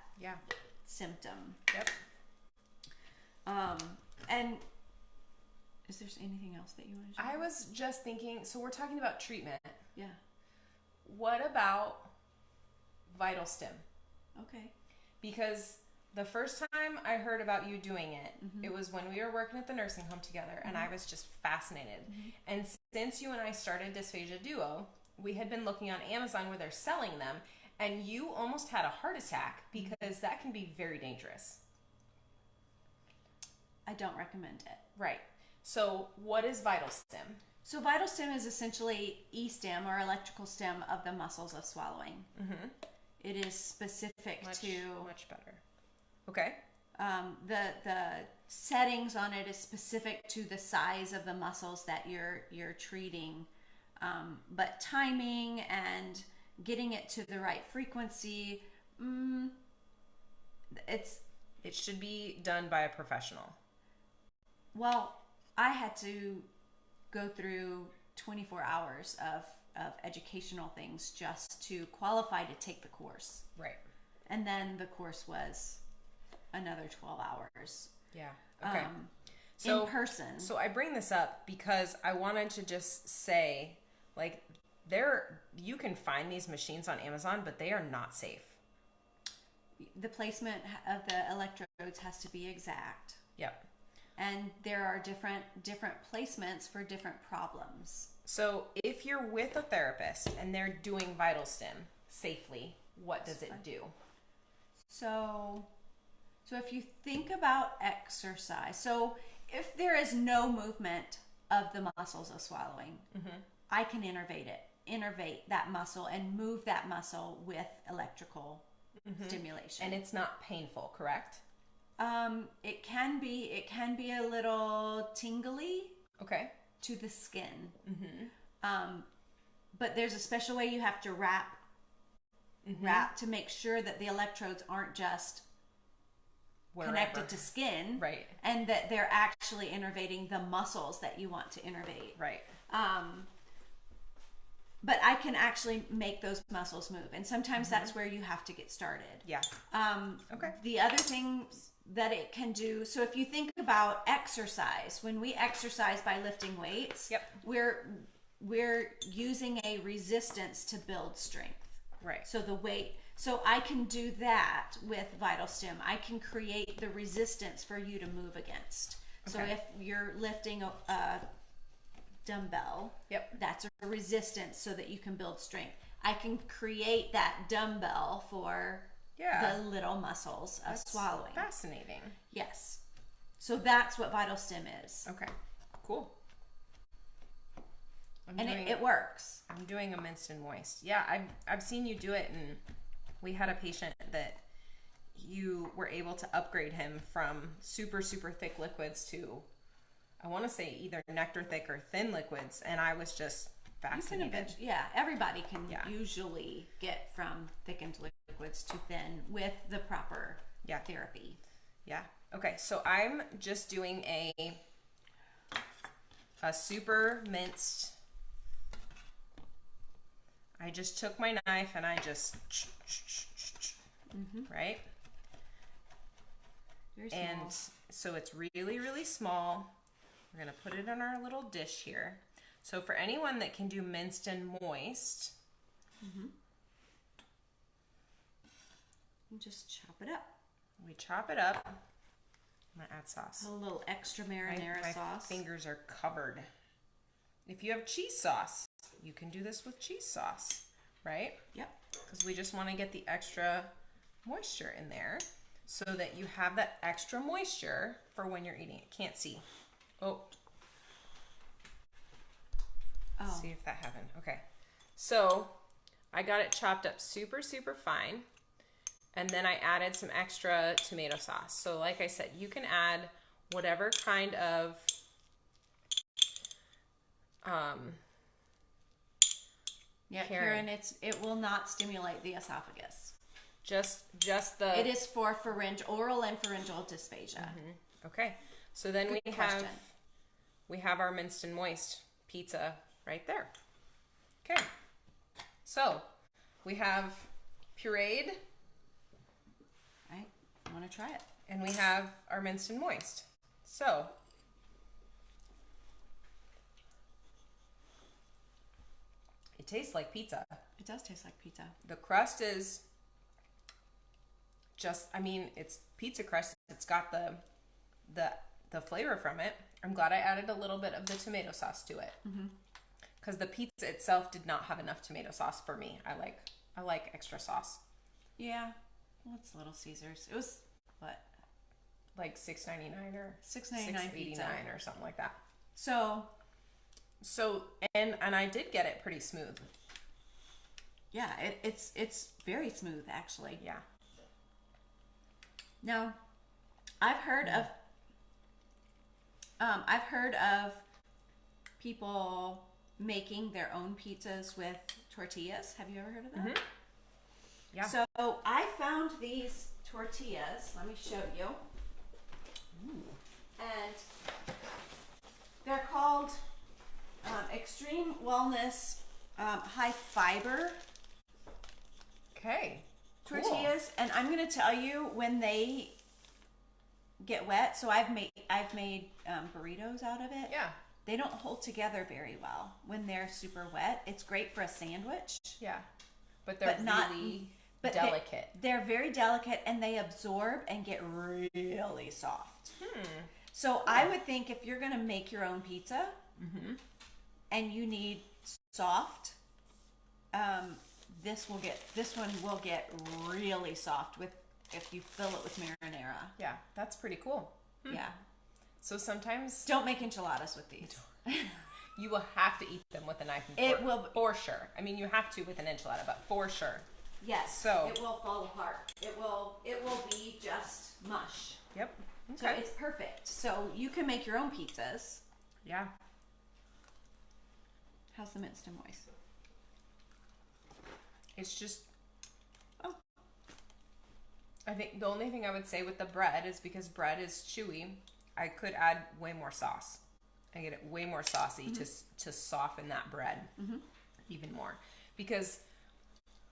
symptom. Yep. And is there anything else that you want to share? I was just thinking, so we're talking about treatment. Yeah. What about Vital Stim? Okay. Because the first time I heard about you doing it, it was when we were working at the nursing home together, and I was just fascinated. And since you and I started Dysphagia Duo, we had been looking on Amazon where they're selling them, and you almost had a heart attack because that can be very dangerous. I don't recommend it. Right. So what is Vital Stim? So Vital Stim is essentially e-stim or electrical stim of the muscles of swallowing. It is specific to much better. Okay. The settings on it is specific to the size of the muscles that you're treating, but timing and getting it to the right frequency, it should be done by a professional. Well, I had to go through 24 hours of educational things just to qualify to take the course. Right. And then the course was another 12 hours. Yeah. Okay. In person. So I bring this up because I wanted to just say, like, you can find these machines on Amazon, but they are not safe. The placement of the electrodes has to be exact. Yep. And there are different placements for different problems. So if you're with a therapist and they're doing Vital Stim safely, what does it do? So if you think about exercise, so if there is no movement of the muscles of swallowing, I can innervate that muscle and move that muscle with electrical stimulation. And it's not painful, correct? It can be a little tingly. Okay. To the skin. But there's a special way you have to wrap to make sure that the electrodes aren't just connected to skin, right? And that they're actually innervating the muscles that you want to innervate, right? But I can actually make those muscles move, and sometimes that's where you have to get started. Yeah. Okay. The other things that it can do, so if you think about exercise, when we exercise by lifting weights, we're using a resistance to build strength. Right. So the weight, so I can do that with Vital Stim. I can create the resistance for you to move against. Okay. So if you're lifting a dumbbell, that's a resistance so that you can build strength. I can create that dumbbell for the little muscles of swallowing. Fascinating. Yes. So that's what Vital Stim is. Okay. Cool. It works. I'm doing a minced and moist. Yeah, I've seen you do it, and we had a patient that you were able to upgrade him from super, super thick liquids to, I want to say, either nectar thick or thin liquids, and I was just fascinated. Everybody can usually get from thickened liquids to thin with the proper therapy. Yeah. Okay, so I'm just doing a super minced. I just took my knife and I just right? Very small. And so it's really, really small. We're going to put it in our little dish here. So for anyone that can do minced and moist, and just chop it up. We chop it up. I'm going to add sauce. A little extra marinara sauce. My fingers are covered. If you have cheese sauce, you can do this with cheese sauce, right? Yep. Because we just want to get the extra moisture in there so that you have that extra moisture for when you're eating it. Can't see. Oh. See if that happened. Okay. So I got it chopped up super, super fine. And then I added some extra tomato sauce. So like I said, you can add whatever kind of Yeah, Karen, it will not stimulate the esophagus. Just the. It is for oral and pharyngeal dysphagia. Okay, so then Good we question. have our minced and moist pizza right there. Okay, so we have pureed, Right? I want to try it. and we have our minced and moist. So it tastes like pizza. It does taste like pizza. The crust is just, I mean, it's pizza crust. It's got the flavor from it. I'm glad I added a little bit of the tomato sauce to it. Because the pizza itself did not have enough tomato sauce for me. I like extra sauce. Yeah. Well, it's Little Caesars. It was, what? Like $6.99 or $6.99 $6.89 pizza. or something like that. So, And I did get it pretty smooth. yeah, it's very smooth, actually. Yeah. Now, I've heard of people making their own pizzas with tortillas. Have you ever heard of that? Yeah. So I found these tortillas. Let me show you. And they're called Extreme Wellness High Fiber Okay. Cool. tortillas. And I'm going to tell you, when they get wet, so I've made burritos out of it. Yeah. They don't hold together very well when they're super wet. It's great for a sandwich. Yeah. But they're really delicate. They're very delicate, and they absorb and get really soft. So I would think if you're going to make your own pizza and you need soft, this one will get really soft if you fill it with marinara. Yeah, that's pretty cool. Yeah. So sometimes Don't make enchiladas with these. you will have to eat them with a knife and fork. It will for sure. I mean, you have to with an enchilada, but for sure. Yes. So- it will fall apart. It will be just mush. Yep. So Okay. it's perfect. So you can make your own pizzas. Yeah. How's the minced and moist? It's just. Oh. I think the only thing I would say with the bread is because bread is chewy, I could add way more sauce. I get it way more saucy to soften that bread even more. Because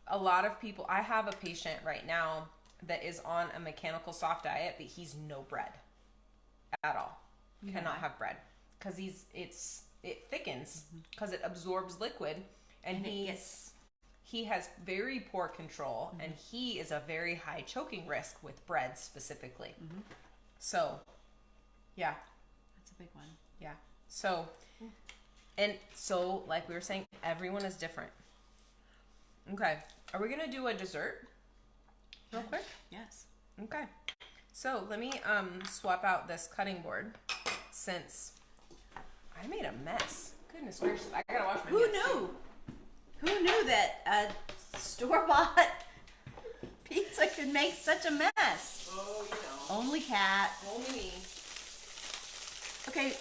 a lot of people, I have a patient right now that is on a mechanical soft diet, but he's no bread at all. Cannot have bread because it thickens because it absorbs liquid, and he has very poor control, and he is a very high choking risk with bread specifically. So, yeah, That's a big one. yeah. So, like we were saying, everyone is different. Okay, are we gonna do a dessert real quick? Yes. Okay. So let me swap out this cutting board since I made a mess. Goodness gracious, I gotta wash my Who hands. knew? Who knew that a store-bought pizza could make such a mess? Oh, you know. Only Cat. Only me. Okay,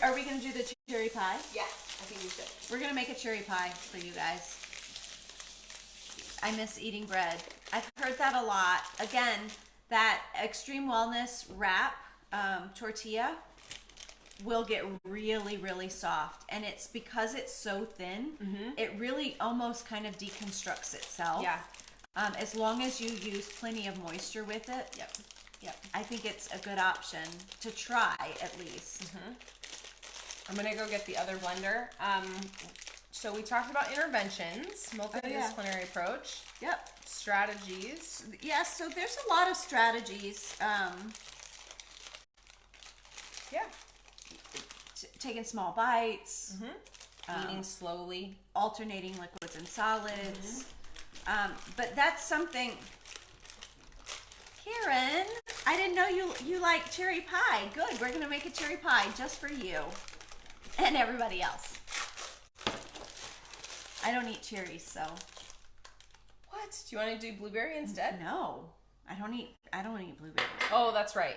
are we gonna do the cherry pie? Yeah, I think we should. We're gonna make a cherry pie for you guys. I miss eating bread. I've heard that a lot. Again, that Extreme Wellness wrap tortilla will get really, really soft. And it's because it's so thin, it really almost kind of deconstructs itself. Yeah. As long as you use plenty of moisture with it. Yep. Yep. I think it's a good option to try, at least. I'm gonna go get the other blender. So we talked about interventions, multidisciplinary approach, Yep. strategies. Yes, so there's a lot of strategies. Yeah. Taking small bites, Eating slowly. alternating liquids and solids. But that's something. Karen, I didn't know you like cherry pie. Good, we're gonna make a cherry pie just for you and everybody else. I don't eat cherries, so What? Do you want to do blueberry instead? no, I don't eat blueberries. Oh, that's right.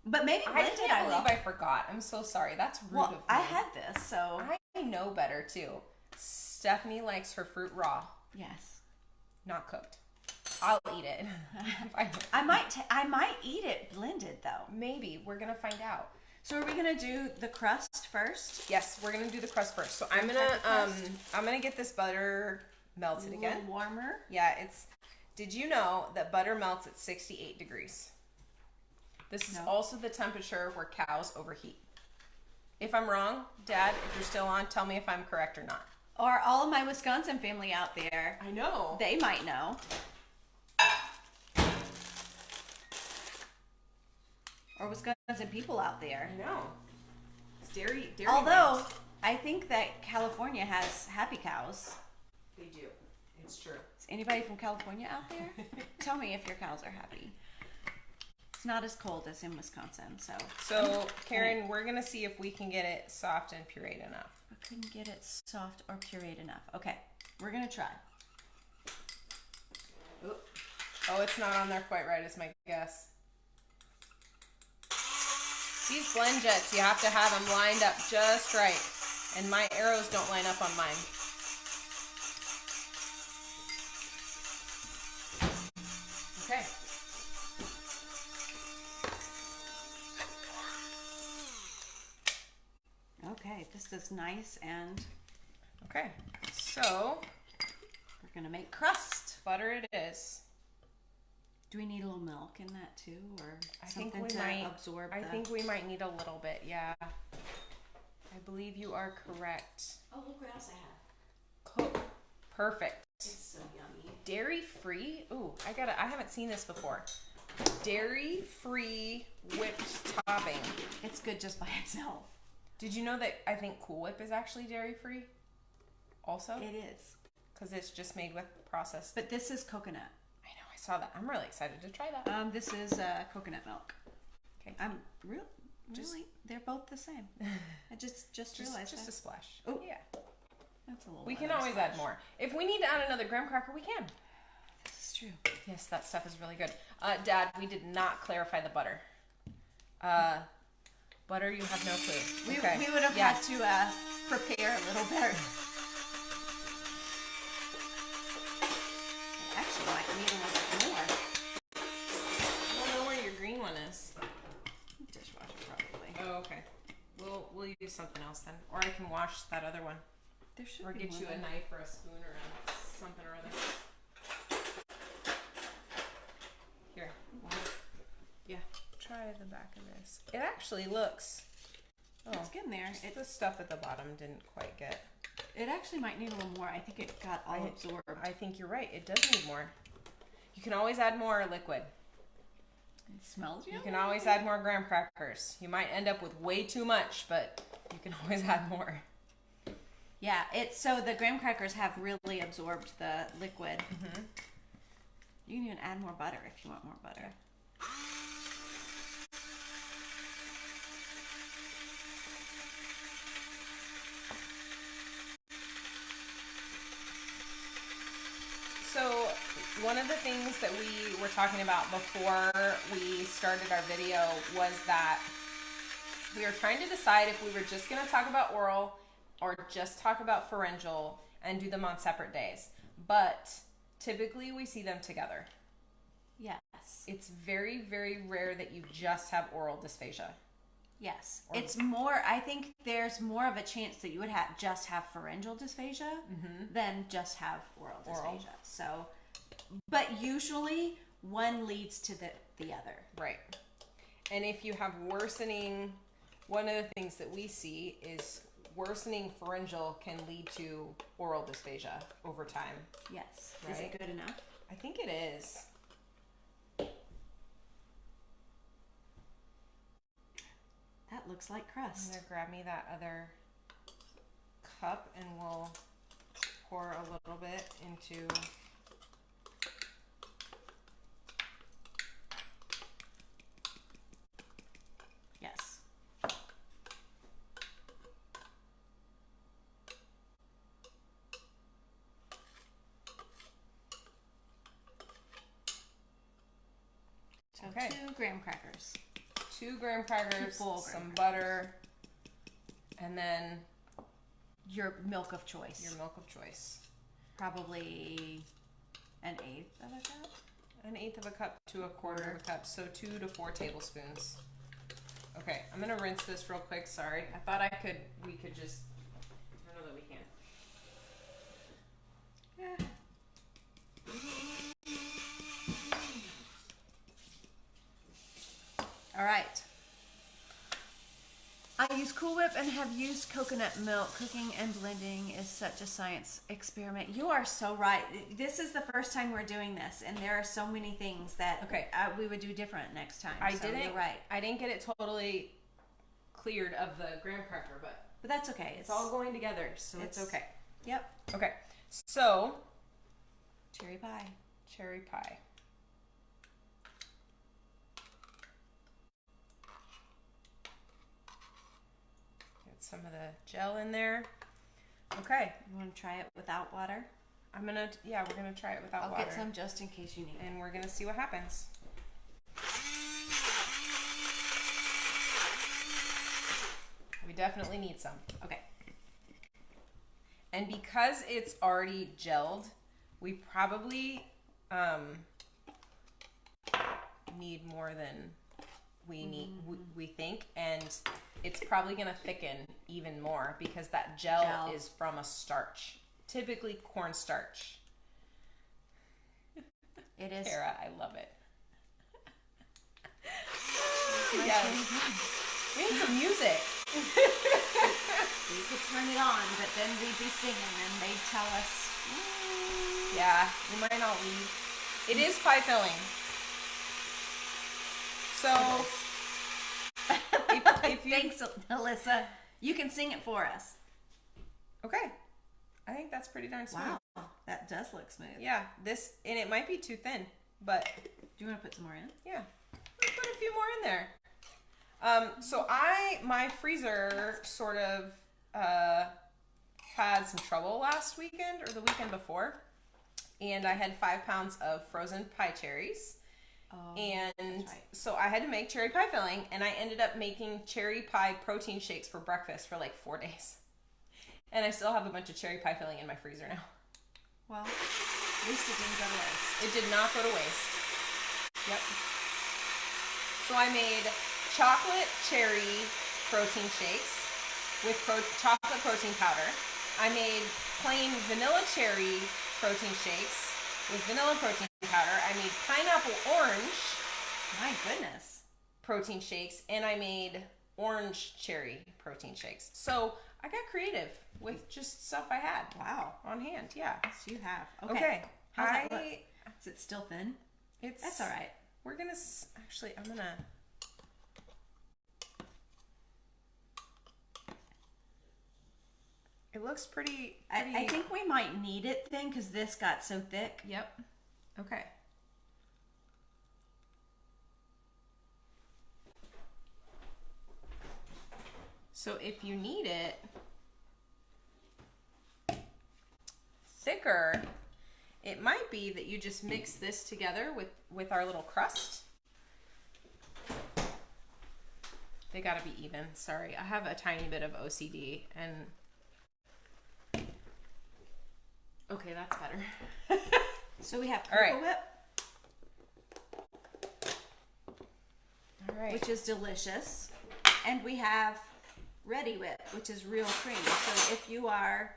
But maybe I blended, can't I believe will. I forgot. I'm so sorry. That's rude Well, of me. I had this, so I I know better too. Stephanie likes her fruit raw, Yes. not cooked. I'll eat it. I might eat it blended though. Maybe. We're going to find out. So are we gonna do the crust first? Yes, we're going to do the crust first. So I'm gonna get this butter melted again. A little warmer. Yeah, did you know that butter melts at 68 degrees? This is also the temperature where cows overheat. If I'm wrong, Dad, if you're still on, tell me if I'm correct or not. Or all of my Wisconsin family out there. I know. They might know. Or Wisconsin people out there. I know. It's dairy. Although, I think that California has happy cows. They do. It's true. Is anybody from California out there? Tell me if your cows are happy. It's not as cold as in Wisconsin, so. So, Karen, we're going to see if we can get it soft and pureed enough. I couldn't get it soft or pureed enough. Okay, we're going to try. Oh, it's not on there quite right is my guess. These blend jets, you have to have them lined up just right. And my arrows don't line up on mine. Okay. Okay, this is nice, and Okay, so we're going to make crust. butter it is. Do we need a little milk in that too, or I think something we to might absorb? I think we might need a little bit, yeah. I believe you are correct. Oh, look what else I have. Cook. Perfect. It's so yummy. Dairy free. Ooh, I haven't seen this before. Dairy free whipped topping. It's good just by itself. Did you know that I think Cool Whip is actually dairy free? Also? It is. Because it's just made with processed. But this is coconut. I know, I saw that. I'm really excited to try that. This is coconut milk. Okay. I'm really, they're both the same. I just realized just that. a splash. Oh, yeah. That's a little. We can other always splash. add more. If we need to add another graham cracker, we can. This is true. Yes, that stuff is really good. Dad, we did not clarify the butter. Butter, you have no clue. We would have had to prepare a little better. Actually, might need a little bit more. I don't know where your green one is. Dishwasher probably. Oh, okay. We'll use something else then, or I can wash that other one, There should or be get more you a than- knife or a spoon or something or other. Here. Yeah. Try the back of this. It actually looks. Oh, It's getting there. the stuff at the bottom didn't quite get. It actually might need a little more. I think it got all absorbed. I think you're right. It does need more. You can always add more liquid. It smells yummy. You can always add more graham crackers. You might end up with way too much, but you can always add more. Yeah, so the graham crackers have really absorbed the liquid. Mm-hmm. You can even add more butter if you want more butter. So one of the things that we were talking about before we started our video was that we were trying to decide if we were just going to talk about oral or just talk about pharyngeal and do them on separate days. But typically we see them together. Yes. It's very, very rare that you just have oral dysphagia. Yes. It's more, I think there's more of a chance that you would just have pharyngeal dysphagia than just have oral dysphagia. So, but usually one leads to the other. Right. And if you have worsening, one of the things that we see is worsening pharyngeal can lead to oral dysphagia over time. Yes. Right? Is it good enough? I think it is. That looks like I'm crust. gonna grab me that other cup and we'll pour a little bit into. Yes. So Okay. 2 graham crackers. 2 graham crackers, full some graham butter, and then Your milk of choice. Your milk of choice. Probably an eighth of a cup. An eighth of a cup to a quarter of a cup. So 2 to 4 tablespoons. Okay, I'm gonna rinse this real quick. Sorry, I thought we could just. I don't know that we can. Yeah. All right. I use Cool Whip and have used coconut milk. Cooking and blending is such a science experiment. You are so right. This is the first time we're doing this, and there are so many things that we would do different next time. You're right. I didn't get it totally cleared of the graham cracker, but that's okay. It's all going together, so it's okay. Yep. Okay, so cherry pie. Cherry pie. Some of the gel in there. Okay. You want to try it without water? we're gonna try it without water. I'll get some just in case you need it. And we're gonna see what happens. We definitely need some. Okay. And because it's already gelled, we probably need more than we think, and it's probably going to thicken even more because that gel is from a starch, typically cornstarch. It is. Kara, I love it. Yes. We need some music. We could turn it on, but then we'd be singing and they'd tell us. Yeah, we might not leave. It is pie filling. So, if you... Thanks, Alyssa. You can sing it for us. Okay. I think that's pretty darn smooth. Wow, that does look smooth. Yeah, and it might be too thin, but... Do you want to put some more in? Yeah. Let's put a few more in there. So my freezer sort of had some trouble last weekend or the weekend before, and I had 5 pounds of frozen pie cherries. Oh, and so I had to make cherry pie filling, and I ended up making cherry pie protein shakes for breakfast for like 4 days. And I still have a bunch of cherry pie filling in my freezer now. Well, at least it didn't go to waste. It did not go to waste. Yep. So I made chocolate cherry protein shakes with chocolate protein powder. I made plain vanilla cherry protein shakes with vanilla protein powder. I made pineapple orange. My goodness. Protein shakes, and I made orange cherry protein shakes. So I got creative with just stuff I had. Wow. On hand, yeah. Yes, you have. Okay. How's that look? Is it still thin? That's all right. We're gonna I'm gonna. It looks pretty. I think we might need it thin because this got so thick. Yep. Okay. So if you need it thicker, it might be that you just mix this together with our little crust. They gotta be even. Sorry, I have a tiny bit of OCD and... Okay, that's better. So we have Cocoa Whip. All right. Which is delicious. And we have Ready Whip, which is real cream. So if you are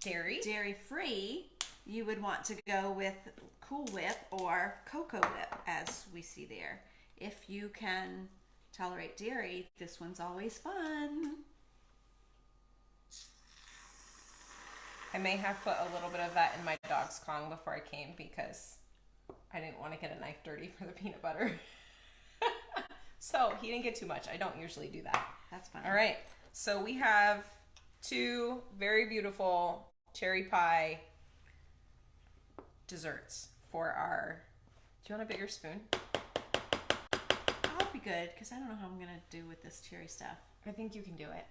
dairy free, you would want to go with Cool Whip or Cocoa Whip, as we see there. If you can tolerate dairy, this one's always fun. I may have put a little bit of that in my dog's Kong before I came because I didn't want to get a knife dirty for the peanut butter. So he didn't get too much. I don't usually do that. That's fine. All right. So we have 2 very beautiful cherry pie desserts for our... Do you want a bigger spoon? I'll be good because I don't know how I'm going to do with this cherry stuff. I think you can do it.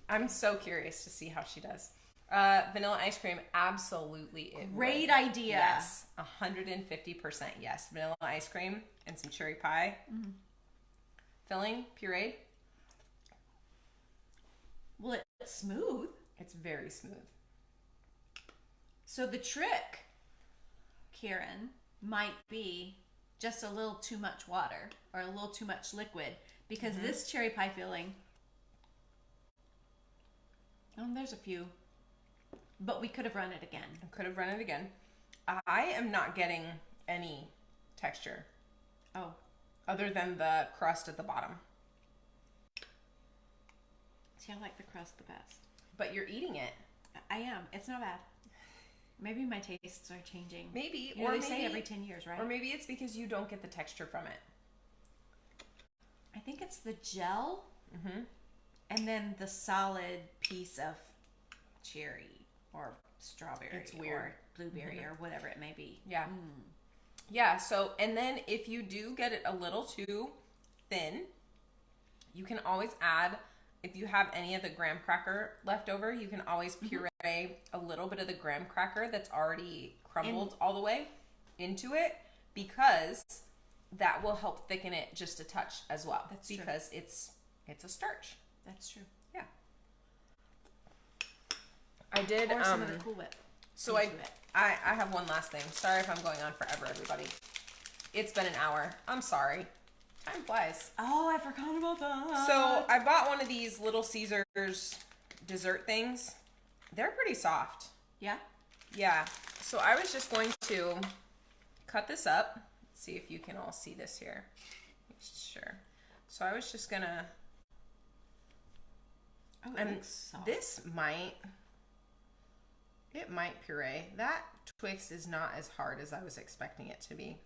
I'm so curious to see how she does. Vanilla ice cream, absolutely. Great idea. Yes, 150% yes. Vanilla ice cream and some cherry pie. Mm-hmm. Filling, pureed. Will it smooth. It's very smooth. So the trick, Karen, might be just a little too much water or a little too much liquid, because this cherry pie filling, there's a few, but we could have run it again. I am not getting any texture. Oh. Other than the crust at the bottom. See, I like the crust the best. But you're eating it. I am. It's not bad. Maybe my tastes are changing. Maybe. Or they say every 10 years, right? Or maybe it's because you don't get the texture from it. I think it's the gel. And then the solid piece of cherry or strawberry. It's weird. Or blueberry or whatever it may be. Yeah. Yeah, so, and then if you do get it a little too thin, you can always add, if you have any of the graham cracker left over, you can always puree a little bit of the graham cracker that's already crumbled all the way into it, because that will help thicken it just a touch as well. That's true. Because it's a starch. That's true. Yeah. I did, Or some of the Cool Whip. so I have one last thing. Sorry if I'm going on forever, everybody. It's been an hour. I'm sorry. Time flies. Oh, I forgot about that. So I bought one of these Little Caesars dessert things. They're pretty soft. Yeah? Yeah. So I was just going to cut this up. Let's see if you can all see this here. Sure. So I was just gonna. Oh, it looks soft. This might puree. That Twix is not as hard as I was expecting it to be.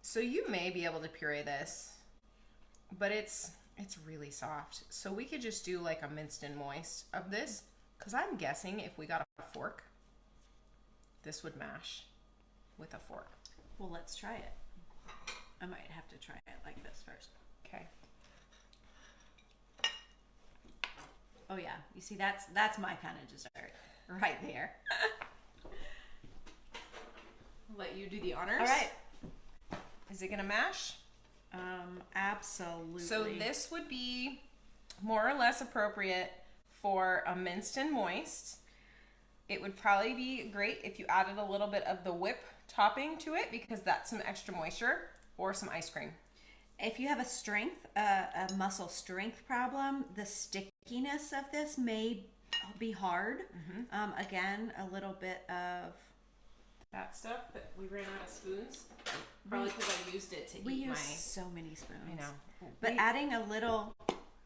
So you may be able to puree this, but it's really soft. So we could just do like a minced and moist of this, because I'm guessing if we got a fork, this would mash with a fork. Well, let's try it. I might have to try it like this first. Okay. Oh yeah, you see that's my kind of dessert right there. I'll let you do the honors. All right. Is it gonna mash? Absolutely. So this would be more or less appropriate for a minced and moist. It would probably be great if you added a little bit of the whip topping to it, because that's some extra moisture, or some ice cream. If you have a muscle strength problem, the stickiness of this may be hard. Again, a little bit of That stuff that we ran out of spoons. Probably because I used it to we eat use my. so many spoons. I know. But adding a little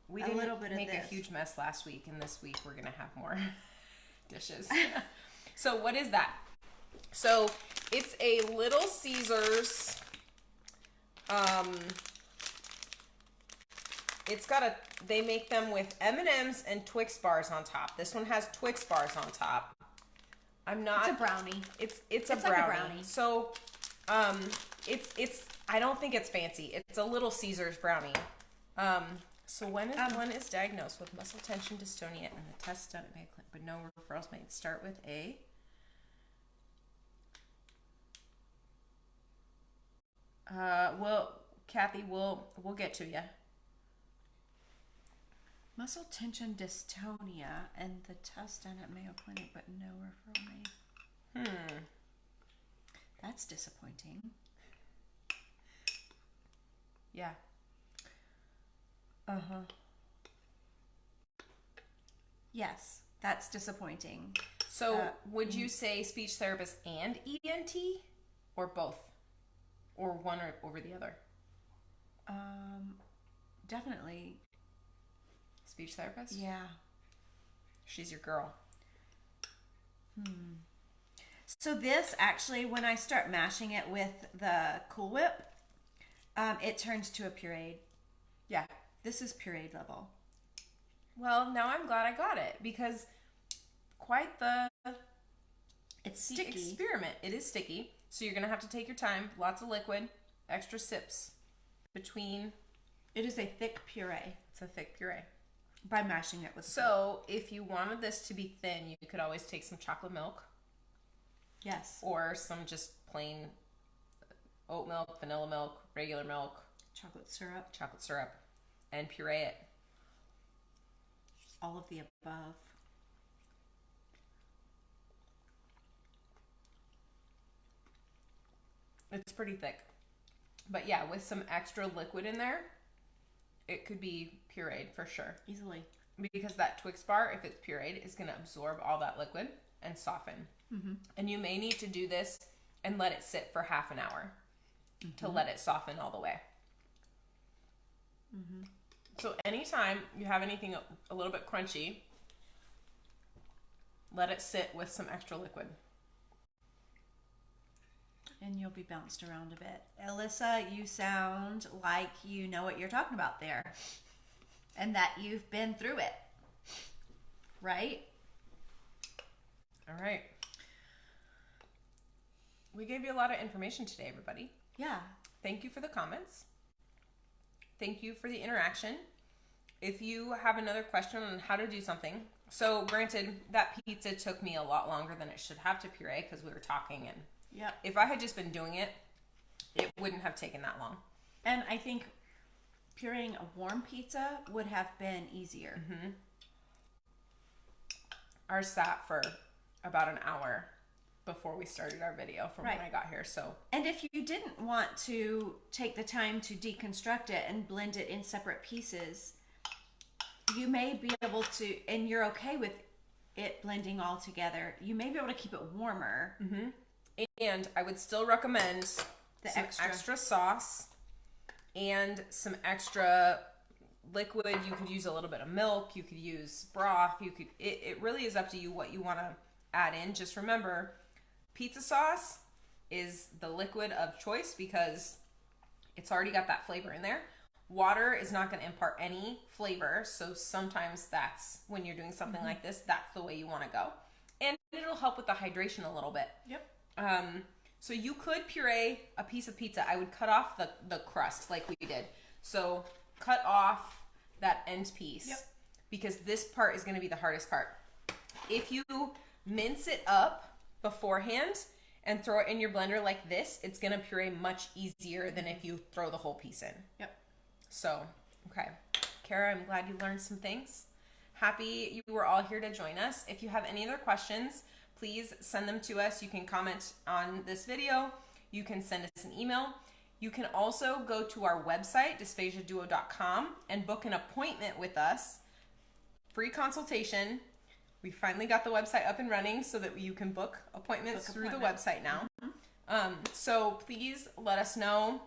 We a didn't little bit of make a this. huge mess last week, and this week we're gonna have more dishes. So what is that? So it's a Little Caesars. It's got they make them with M&Ms and Twix bars on top. This one has Twix bars on top. I'm not. It's a brownie. It's a brownie. like a brownie. So, it's I don't think it's fancy. It's a Little Caesars brownie. So when is diagnosed with muscle tension dystonia and the test done at Mayo Clinic, but no referrals made. Start with a. Well, Kathy, we'll get to you. Muscle tension dystonia and the test done at Mayo Clinic, but no referral made. That's disappointing. Yeah. Yes, that's disappointing. So would you say speech therapist and ENT, or both, or one or over the other? Definitely. Speech therapist? Yeah. She's your girl. So this actually, when I start mashing it with the Cool Whip, it turns to a pureed. Yeah. This is pureed level. Well, now I'm glad I got it, because quite It's the sticky. experiment. It is sticky, so you're gonna have to take your time. Lots of liquid, extra sips between. It is a thick puree It's a thick puree. by mashing it with. So if you wanted this to be thin, you could always take some chocolate milk, Yes. or some just plain oat milk, vanilla milk, regular milk, Chocolate syrup. chocolate syrup, and puree it. All of the above. It's pretty thick. But yeah, with some extra liquid in there, it could be pureed for sure. Easily. Because that Twix bar, if it's pureed, is going to absorb all that liquid and soften. Mm-hmm. And you may need to do this and let it sit for half an hour to let it soften all the way. Mm-hmm. So anytime you have anything a little bit crunchy, let it sit with some extra liquid. And you'll be bounced around a bit. Alyssa, you sound like you know what you're talking about there. And that you've been through it. Right? All right. We gave you a lot of information today, everybody. Yeah. Thank you for the comments. Thank you for the interaction. If you have another question on how to do something, so granted, that pizza took me a lot longer than it should have to puree because we were talking, and if I had just been doing it, it wouldn't have taken that long. And I think pureeing a warm pizza would have been easier. Mm-hmm. Ours sat for about an hour before we started our video from when I got here. So, and if you didn't want to take the time to deconstruct it and blend it in separate pieces, you may be able to, and you're okay with it blending all together, you may be able to keep it warmer. Mm-hmm. And I would still recommend some extra sauce and some extra liquid. You could use a little bit of milk. You could use broth. It really is up to you what you want to add in. Just remember, pizza sauce is the liquid of choice because it's already got that flavor in there. Water is not going to impart any flavor. So sometimes that's when you're doing something like this, that's the way you want to go. And it'll help with the hydration a little bit. Yep. So you could puree a piece of pizza. I would cut off the crust like we did. So cut off that end piece because this part is going to be the hardest part. If you mince it up beforehand and throw it in your blender like this, it's going to puree much easier than if you throw the whole piece in. Yep. So, okay. Kara, I'm glad you learned some things. Happy you were all here to join us. If you have any other questions, please send them to us. You can comment on this video. You can send us an email. You can also go to our website, dysphagiaduo.com, and book an appointment with us. Free consultation. We finally got the website up and running so that you can book appointments through the website now. So please let us know